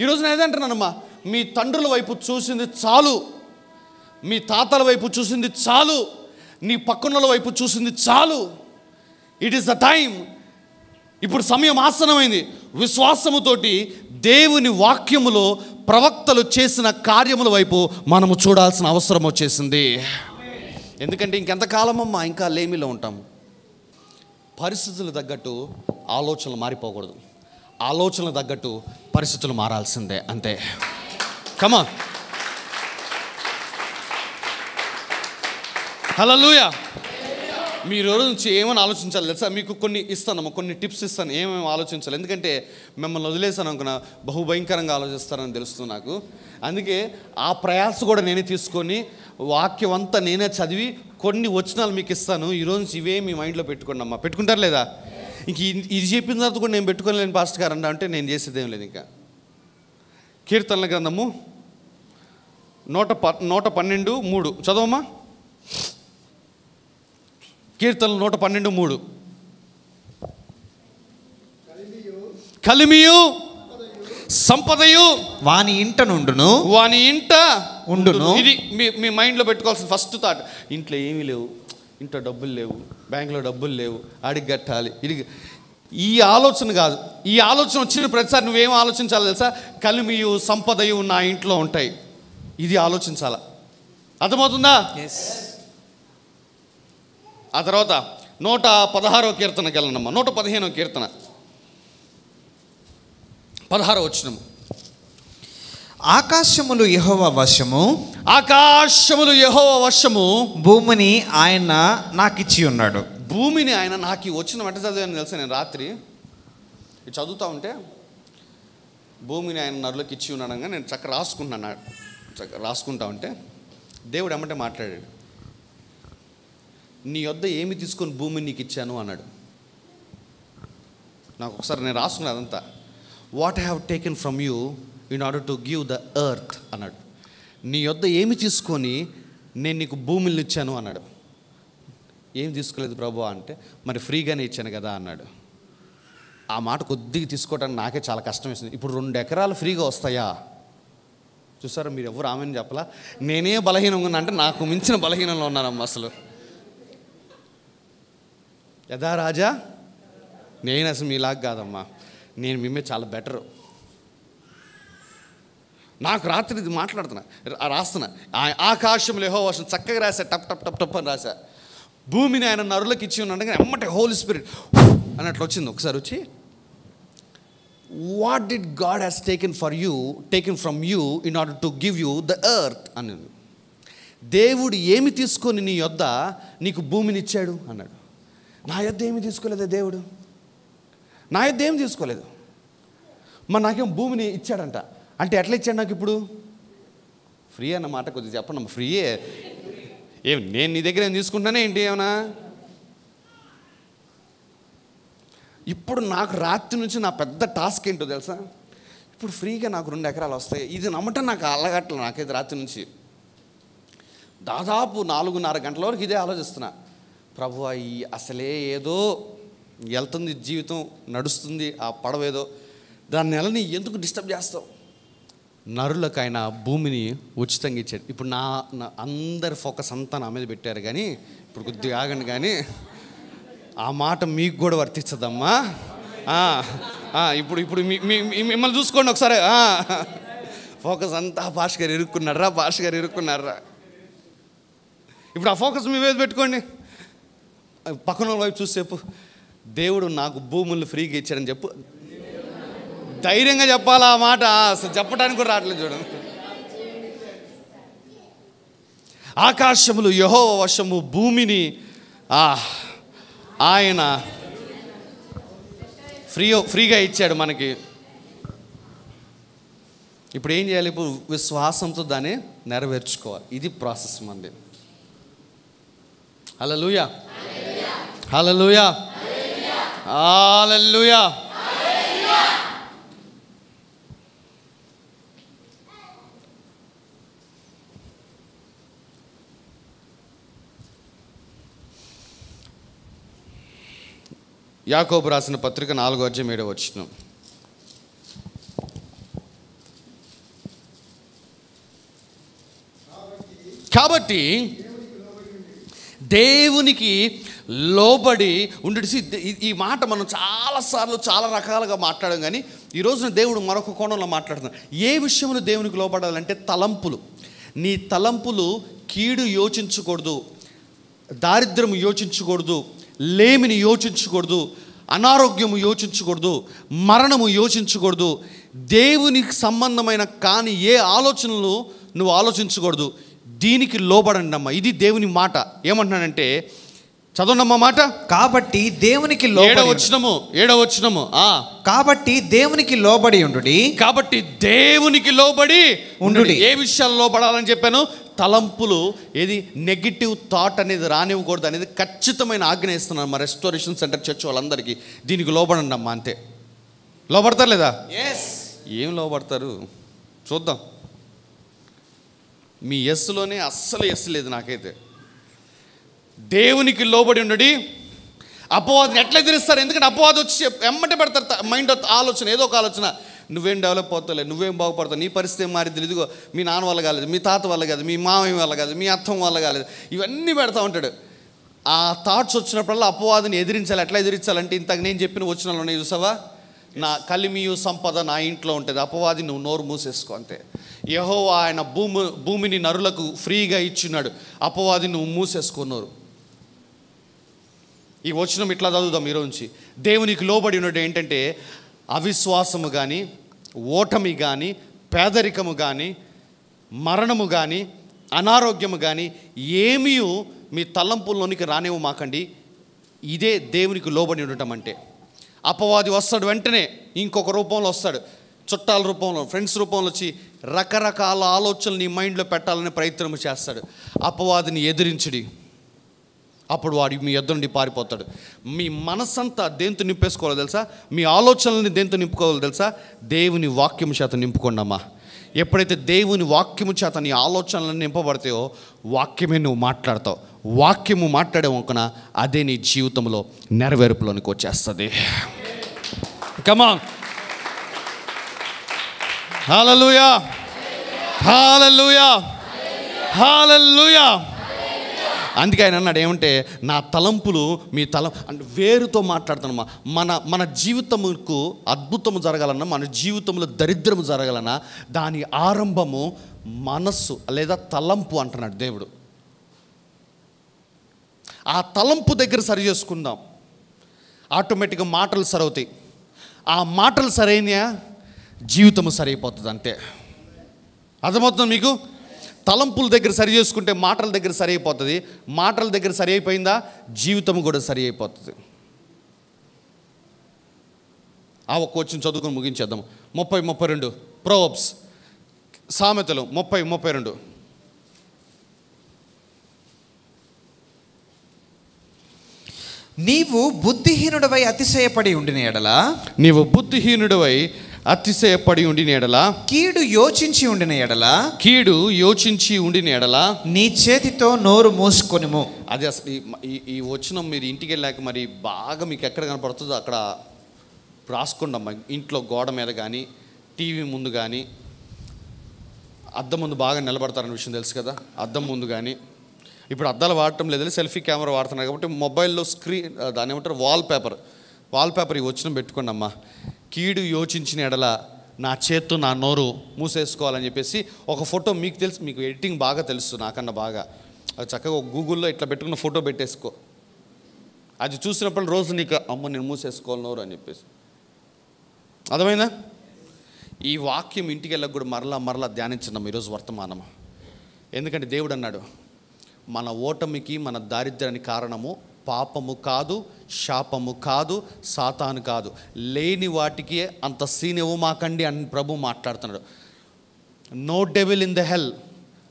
ఈరోజు నేను ఏదంటున్నానమ్మా, మీ తండ్రుల వైపు చూసింది చాలు, మీ తాతల వైపు చూసింది చాలు, నీ పక్కనుల వైపు చూసింది చాలు. It is the time. ఇప్పుడు సమయం ఆసనమైంది. విశ్వాసముతోటి దేవుని వాక్యములో ప్రవక్తలు చేసిన కార్యముల వైపు మనము చూడాల్సిన అవసరం వచ్చేసింది. ఎందుకంటే ఇంకెంతకాలమమ్మా ఇంకా లేమిలో ఉంటాము. పరిస్థితులు తగ్గట్టు ఆలోచనలు మారిపోకూడదు, ఆలోచనలు తగ్గట్టు పరిస్థితులు మారాల్సిందే, అంతే. కమా హల్లెలూయా. మీరు రోజు నుంచి ఏమని ఆలోచించాలి తెలుసా? మీకు కొన్ని ఇస్తానమ్మా, కొన్ని టిప్స్ ఇస్తాను ఏమేమి ఆలోచించాలి. ఎందుకంటే మిమ్మల్ని వదిలేసాను అనుకున్నా బహుభయంకరంగా ఆలోచిస్తారని తెలుస్తుంది నాకు. అందుకే ఆ ప్రయాస కూడా నేనే తీసుకొని వాక్యం అంతా నేనే చదివి కొన్ని వచనాలు మీకు ఇస్తాను. ఈరోజు నుంచి ఇవే మీ మైండ్లో పెట్టుకోండి అమ్మా. పెట్టుకుంటారు లేదా? ఇంక ఇది చెప్పిన తర్వాత కూడా నేను పెట్టుకోలేను పాస్టర్ గారు అంటే నేను చేసేదేం లేదు. ఇంకా కీర్తనల గ్రంథము 112:3 చదవమ్మా. కీర్తనలు 112:3. కలిమియు సంపదయు వాని ఇంట నుండును, వాని ఇంట ఉండును. ఇది మీ మైండ్లో పెట్టుకోవాల్సిన ఫస్ట్ థాట్. ఇంట్లో ఏమీ లేవు, ఇంట్లో డబ్బులు లేవు, బ్యాంకులో డబ్బులు లేవు, అడిగి కట్టాలి, ఇది ఈ ఆలోచన కాదు. ఈ ఆలోచన వచ్చిన ప్రతిసారి నువ్వేం ఆలోచించాలి తెలుసా? కలిమియు సంపదయు నా ఇంట్లో ఉంటాయి, ఇది ఆలోచించాలా. అర్థమవుతుందా? ఆ తర్వాత 116వ కీర్తనకి వెళ్ళనమ్మా. 115వ కీర్తన 16వ వచనము. ఆకాశములు యెహోవా వశము, ఆకాశములు యెహోవా వశము, భూమిని ఆయన నాకిచ్చి ఉన్నాడు. భూమిని ఆయన నాకు వచ్చిన వెంట చదివాను తెలుసా. నేను రాత్రి ఇది చదువుతూ ఉంటే భూమిని ఆయన నరులకు ఇచ్చి ఉన్నాడగా నేను రాసుకుంటా ఉంటే దేవుడు ఎమ్మటే మాట్లాడాడు. నీ యొద్ద ఏమి తీసుకొని భూమిని నీకు ఇచ్చాను అన్నాడు. నాకు ఒకసారి నేను రాసుకున్నాను అదంతా. What I have taken from you in order to give the earth అన్నాడు. నీ యొద్ద ఏమి తీసుకొని నేను నీకు భూమిని ఇచ్చాను అన్నాడు. ఏం తీసుకోలేదు ప్రభు అంటే, మరి ఫ్రీగానే ఇచ్చాను కదా అన్నాడు. ఆ మాట కొద్దిగా తీసుకోవడానికి నాకే చాలా కష్టం వేసింది. ఇప్పుడు 2 ఎకరాలు ఫ్రీగా వస్తాయా? చూసారా, మీరు ఎవరు ఆమెను చెప్పలా. నేనే బలహీనంగా ఉన్నా అంటే నాకు మించిన బలహీనంలో ఉన్నానమ్మా. అసలు యథా రాజా, నేను అసలు మీలాగా కాదమ్మా. నేను మిమ్మే చాలా బెటరు. నాకు రాత్రి ఇది మాట్లాడుతున్నా, రాస్తున్నా. ఆకాశంలో యెహోవా వర్షం చక్కగా రాశా, టప్ టప్ టప్ టప్ అని రాశా. భూమిని ఆయన నరులకు ఇచ్చి ఉన్నాడు, ఎమ్మటే హోలీ స్పిరిట్ అన్నట్లు వచ్చింది. ఒకసారి వచ్చి, what did God has taken from you in order to give you the earth అని. దేవుడు ఏమి తీసుకొని నీ యొద్ద నీకు భూమిని ఇచ్చాడు అన్నాడు. నా యొద్ద ఏమి తీసుకోలేదే దేవుడు, నా యొద్ద ఏమి తీసుకోలేదు. మరి నాకేం భూమిని ఇచ్చాడంట. అంటే ఎట్లా ఇచ్చాడు నాకు ఇప్పుడు? ఫ్రీ అన్నమాట, కొద్దిగా చెప్పండి. ఫ్రీయే. ఏం నేను నీ దగ్గర ఏం తీసుకుంటానే ఏంటి ఏమన్నా? ఇప్పుడు నాకు రాత్రి నుంచి నా పెద్ద టాస్క్ ఏంటో తెలుసా? ఇప్పుడు ఫ్రీగా నాకు 2 ఎకరాలు వస్తాయి. ఇది నమ్మటం నాకు అల్లగట్ల. నాకైతే రాత్రి నుంచి దాదాపు 4:30 గంటల వరకు ఇదే ఆలోచిస్తున్నా. ప్రభువా, ఈ అసలే ఏదో వెళ్తుంది, జీవితం నడుస్తుంది, ఆ పడవేదో, దాని నెలని ఎందుకు డిస్టర్బ్ చేస్తావు? నరులకైనా భూమిని ఉచితంగా ఇచ్చాడు. ఇప్పుడు నా అందరి ఫోకస్ అంతా నా మీద పెట్టారు, కానీ ఇప్పుడు కొద్దిగా ఆగండి. కానీ ఆ మాట మీకు కూడా వర్తించదమ్మా. ఇప్పుడు ఇప్పుడు మిమ్మల్ని చూసుకోండి ఒకసారి. ఫోకస్ అంతా భాష గారు ఇరుక్కున్నారా. ఇప్పుడు ఆ ఫోకస్ మీ మీద పెట్టుకోండి. పక్కన వైపు చూసి చెప్పు, దేవుడు నాకు భూములు ఫ్రీగా ఇచ్చాడని చెప్పు. ధైర్యంగా చెప్పాలా ఆ మాట? అసలు చెప్పడానికి కూడా రావట్లేదు. చూడండి, ఆకాశములు యెహోవా వశము, భూమిని ఆయన ఫ్రీగా ఇచ్చాడు మనకి. ఇప్పుడు ఏం చేయాలి? ఇప్పుడు విశ్వాసంతో దాన్ని నెరవేర్చుకోవాలి. ఇది ప్రాసెస్ మంది. హల్లెలూయా, హల్లెలూయా, హల్లెలూయా. యాకోబు రాసిన పత్రిక 4:7. కాబట్టి దేవునికి లోబడి ఉండి. ఈ మాట మనం చాలాసార్లు చాలా రకాలుగా మాట్లాడాం, కానీ ఈరోజున దేవుడు మరొక కోణంలో మాట్లాడుతున్నాడు. ఏ విషయంలో దేవునికి లోబడాలంటే తలంపులు. నీ తలంపులు కీడు యోచించకూడదు, దారిద్ర్యము యోచించకూడదు, లేమిని యోచించకూడదు, అనారోగ్యము యోచించకూడదు, మరణము యోచించకూడదు. దేవునికి సంబంధమైన కానీ ఏ ఆలోచనలు నువ్వు ఆలోచించకూడదు. దీనికి లోబడండి అమ్మ. ఇది దేవుని మాట. ఏమంటున్నానంటే, చదవండమ్మా మాట. కాబట్టి దేవునికి ఏడవచనము కాబట్టి దేవునికి లోబడి ఉండుడి. కాబట్టి దేవునికి లోబడి ఉండుడి. ఏ విషయాలు లోబడాలని చెప్పాను? తలంపులు, ఏది నెగిటివ్ థాట్ అనేది రానివ్వకూడదు అనేది ఖచ్చితమైన ఆజ్ఞ ఇస్తున్నాను మా రెస్టోరేషన్ సెంటర్ చర్చ్ వాళ్ళందరికీ. దీనికి లోబడండి అమ్మా. అంతే. లోబడతారు లేదా? ఏం లోబడతారు చూద్దాం. మీ ఎస్లోనే అస్సలు ఎస్ లేదు నాకైతే. దేవునికి లోబడి ఉండడి. అపవాదిని ఎట్లా ఎదిరిస్తారు? ఎందుకంటే అపవాది వచ్చి ఎమ్మటే పెడతారు మైండ్ ఆలోచన, ఏదో ఒక ఆలోచన. నువ్వేం డెవలప్ అవుతావు, నువ్వేం బాగుపడతావు, నీ పరిస్థితి ఏం మారిద్ది, ఇదిగో మీ నాన్న వల్ల కాలేదు, మీ తాత వల్ల కాదు, మీ మామయ్య వల్ల కాదు, మీ అత్తం వల్ల కాలేదు, ఇవన్నీ పెడతా ఉంటాడు. ఆ థాట్స్ వచ్చినప్పుడల్లా అపవాదిని ఎదిరించాలి. ఎట్లా ఎదిరించాలంటే, ఇంతకు నేను చెప్పిన వచనాలు ఉన్నాయి చూసావా, నా కలిమియు సంపద నా ఇంట్లో ఉంటుంది, అపవాది నువ్వు నోరు మూసేసుకో అంతే. యెహోవా ఆయన భూమిని నరులకు ఫ్రీగా ఇచ్చినాడు, అపవాది నువ్వు మూసేసుకున్నారు. ఈ వచనం ఇట్లా చదువుదాం ఈరోజు. దేవునికి లోబడి ఉన్నట్టు ఏంటంటే, అవిశ్వాసము కానీ, ఓటమి కానీ, పేదరికము కానీ, మరణము కానీ, అనారోగ్యము కానీ ఏమీ మీ తలంపుల్లోనికి రానివ్వమాకండి. ఇదే దేవునికి లోబడి ఉండటం అంటే. అపవాది వస్తాడు, వెంటనే ఇంకొక రూపంలో వస్తాడు, చుట్టాల రూపంలో, ఫ్రెండ్స్ రూపంలో వచ్చి రకరకాల ఆలోచనలు నీ మైండ్లో పెట్టాలని ప్రయత్నం చేస్తాడు. అపవాదిని ఎదిరించుడి, అప్పుడు వాడు మీ యొద్ద నుండి పారిపోతాడు. మీ మనసంతా దేంతో నింపేసుకోవాలో తెలుసా? మీ ఆలోచనల్ని దేంతో నింపుకోవాలో తెలుసా? దేవుని వాక్యము చేత నింపుకోండమ్మా. ఎప్పుడైతే దేవుని వాక్యము చేత నీ ఆలోచనలను నింపబడతాయో, వాక్యమే నువ్వు మాట్లాడతావు. వాక్యము మాట్లాడే వంకన అదే నీ జీవితంలో నెరవేర్పులోనికి వచ్చేస్తుంది. కమ్ ఆన్, హల్లెలూయా, హల్లెలూయా, హల్లెలూయా. అందుకే ఆయన అన్నాడు ఏమంటే, నా తలంపులు మీ అంటే వేరుతో మాట్లాడుతానమ్మా. మన జీవితముకు అద్భుతము జరగాలన్నా, మన జీవితంలో దరిద్రము జరగాలన్నా దాని ఆరంభము మనస్సు లేదా తలంపు అంటున్నాడు దేవుడు. ఆ తలంపు దగ్గర సరి చేసుకుందాం, ఆటోమేటిక్గా మాటలు సరవుతాయి. ఆ మాటలు సరైన జీవితము సరైపోతుంది. అంతే. అర్థమవుతుంది మీకు? తలంపుల దగ్గర సరి చేసుకుంటే మాటల దగ్గర సరి అయిపోతుంది. మాటల దగ్గర సరి అయిపోయిందా జీవితం కూడా సరి అయిపోతుంది. ఆ ఒక్క వచ్చిన చదువుకొని ముగించేద్దాం. 30-32 ప్రోవర్బ్స్, సామెతలు 30-32. నీవు బుద్ధిహీనుడవై అతిశయపడి ఉండిన ఎడల, కీడు యోచించి ఉండిన ఎడల నీ చేతితో నోరు మూసుకొనిము. అది అసలు ఈ వచనం మీరు ఇంటికి వెళ్ళాక మరి బాగా మీకు ఎక్కడ కనపడుతుందో అక్కడ రాసుకోండమ్మా. ఇంట్లో గోడ మీద కానీ, టీవీ ముందు కానీ, అద్దం ముందు బాగా నిలబడతారన్న విషయం తెలుసు కదా. అద్దం ముందు కానీ, ఇప్పుడు అద్దాలు వాడటం లేదు, సెల్ఫీ కెమెరా వాడుతున్నారు కాబట్టి మొబైల్లో స్క్రీన్, దాని ఏమంటారు, వాల్ పేపర్ ఈ వచనం పెట్టుకోండి అమ్మా. కీడు యోచించిన ఎడల నా చేత్తో నా నోరు మూసేసుకోవాలని చెప్పేసి ఒక ఫోటో, మీకు తెలుసు, మీకు ఎడిటింగ్ బాగా తెలుసు నాకన్నా బాగా, అది చక్కగా గూగుల్లో ఇట్లా పెట్టుకున్న ఫోటో పెట్టేసుకో. అది చూసినప్పుడు రోజు నీకు అమ్మ నేను మూసేసుకోవాలి నోరు అని చెప్పేసి. అర్థమైందా? ఈ వాక్యం ఇంటికి వెళ్ళక కూడా మరలా ధ్యానించడం ఈరోజు వర్తమానము. ఎందుకంటే దేవుడు అన్నాడు, మన ఓటమికి మన దారిద్ర్యానికి కారణము పాపము కాదు, శాపము కాదు, సాతాను కాదు, లేని వాటికి అంత సీన్ ఇవ్వమాకండి అని ప్రభు మాట్లాడుతున్నాడు. No devil in the hell,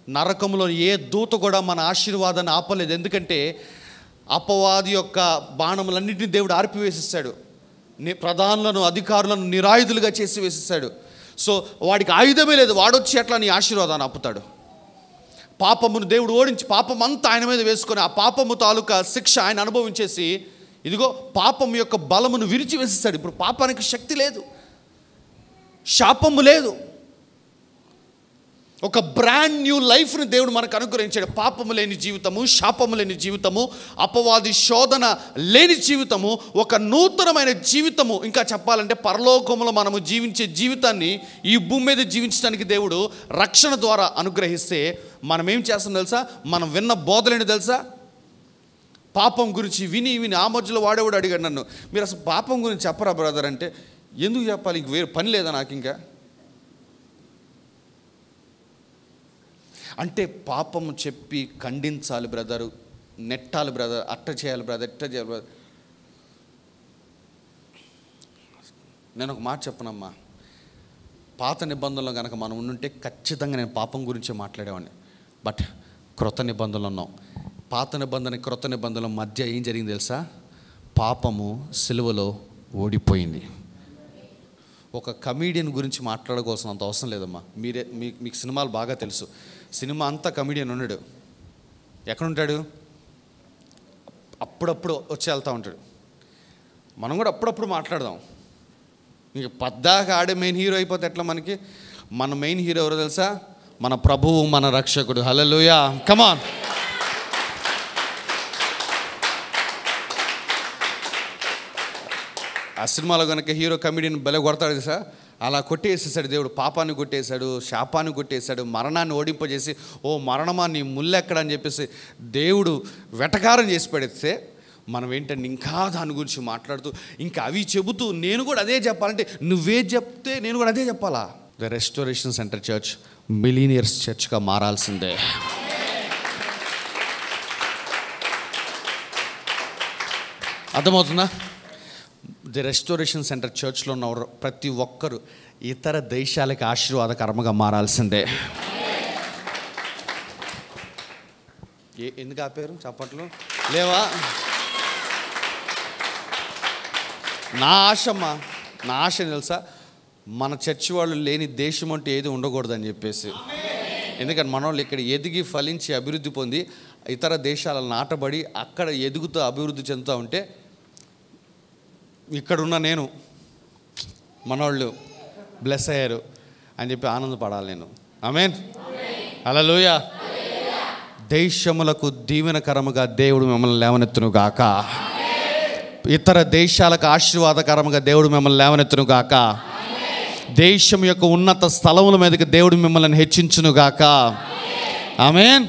నరకంలో ఏ దూత కూడా మన ఆశీర్వాదాన్ని ఆపలేదు. ఎందుకంటే అపవాది యొక్క బాణములన్నింటినీ దేవుడు ఆర్పివేసేసాడు. ప్రధానులను, అధికారులను నిరాయుధులుగా చేసి వేసేసాడు. సో వాడికి ఆయుధమే లేదు, వాడొచ్చి అట్లా నీ ఆశీర్వాదాన్ని ఆపుతాడు. పాపమును దేవుడు ఓడించి పాపం అంతా ఆయన మీద వేసుకొని ఆ పాపము తాలూకా శిక్ష ఆయన అనుభవించేసి, ఇదిగో పాపం యొక్క బలమును విరిచివేసేసాడు. ఇప్పుడు పాపానికి శక్తి లేదు, శాపము లేదు. ఒక బ్రాండ్ న్యూ లైఫ్ని దేవుడు మనకు అనుగ్రహించాడు. పాపము లేని జీవితము, శాపము లేని జీవితము, అపవాది శోధన లేని జీవితము, ఒక నూతనమైన జీవితము. ఇంకా చెప్పాలంటే పరలోకములో మనము జీవించే జీవితాన్ని ఈ భూమి మీద జీవించడానికి దేవుడు రక్షణ ద్వారా అనుగ్రహిస్తే మనం ఏం చేస్తాం తెలుసా? మనం విన్న బోధలేంటి తెలుసా? పాపం గురించి విని ఆ మధ్యలో వాడేవాడు అడిగాడు నన్ను, మీరు అసలు పాపం గురించి చెప్పరా బ్రదర్ అంటే, ఎందుకు చెప్పాలి, ఇంక వేరే పని లేదా నాకు ఇంకా అంటే. పాపము చెప్పి ఖండించాలి బ్రదరు, నెట్టాలి బ్రదర్, అట్ట చేయాలి బ్రదర్, ఎట్ట చేయాలి బ్రదర్. నేను ఒక మాట చెప్పనమ్మా, పాత నిబంధనలో కనుక మనం ఉండుంటే ఖచ్చితంగా నేను పాపం గురించే మాట్లాడేవాడిని. బట్ క్రొత్త నిబంధనలు ఉన్నాం. పాత నిబంధన క్రొత్త నిబంధనల మధ్య ఏం జరిగింది తెలుసా? పాపము సిలువలో ఓడిపోయింది. ఒక కమీడియన్ గురించి మాట్లాడుకోవాల్సిన అంత అవసరం లేదమ్మా. మీకు సినిమాలు బాగా తెలుసు. సినిమా అంతా కమీడియన్ ఉన్నాడు. ఎక్కడుంటాడు? అప్పుడప్పుడు వచ్చి వెళ్తూ ఉంటాడు. మనం కూడా అప్పుడప్పుడు మాట్లాడదాం. ఇంక పద్దాక ఆడే మెయిన్ హీరో అయిపోతే ఎట్లా? మన మెయిన్ హీరో ఎవరో తెలుసా? మన ప్రభువు, మన రక్షకుడు. హల్లెలూయా, కమాన్. ఆ సినిమాలో కనుక హీరో కమెడియన్ బెల కొడతాడు తెలుసా? అలా కొట్టేసేసాడు దేవుడు. పాపాన్ని కొట్టేశాడు, శాపాన్ని కొట్టేశాడు, మరణాన్ని ఓడింపజేసి, ఓ మరణమా నీ ముల్లెక్కడ అని చెప్పేసి దేవుడు వెటకారం చేసి పెడితే, మనం ఏంటంటే ఇంకా దాని గురించి మాట్లాడుతూ ఇంకా అవి చెబుతూ నేను కూడా అదే చెప్పాలంటే, నువ్వే చెప్తే నేను కూడా అదే చెప్పాలా? The restoration centre church millionaires చర్చ్గా మారాల్సిందే. అర్థమవుతుందా? ది రెస్టోరేషన్ సెంటర్ చర్చ్లో ఉన్న ప్రతి ఒక్కరు ఇతర దేశాలకి ఆశీర్వాదకరంగా మారాల్సిందే. ఎందుకు ఆపారు చప్పట్లు లేవా? నా ఆశమ్మా, నా ఆశ తెలుసా? మన చర్చి వాళ్ళు లేని దేశం అంటే ఏది ఉండకూడదని చెప్పేసి. ఎందుకంటే మన వాళ్ళు ఇక్కడ ఎదిగి ఫలించి అభివృద్ధి పొంది ఇతర దేశాలను నాటబడి అక్కడ ఎదుగుతూ అభివృద్ధి చెందుతూ ఉంటే, ఇక్కడున్న నేను మనోళ్ళు బ్లెస్ అయ్యారు అని చెప్పి ఆనందపడాలి నేను. ఆమేన్, హల్లెలూయా. దేశములకు దీవెనకరముగా దేవుడు మిమ్మల్ని లేవనెత్తును గాక. ఇతర దేశాలకు ఆశీర్వాదకరముగా దేవుడు మిమ్మల్ని లేవనెత్తును గాక. దేశం యొక్క ఉన్నత స్థలముల మీదకి దేవుడు మిమ్మల్ని హెచ్చించును గాక. ఆమేన్.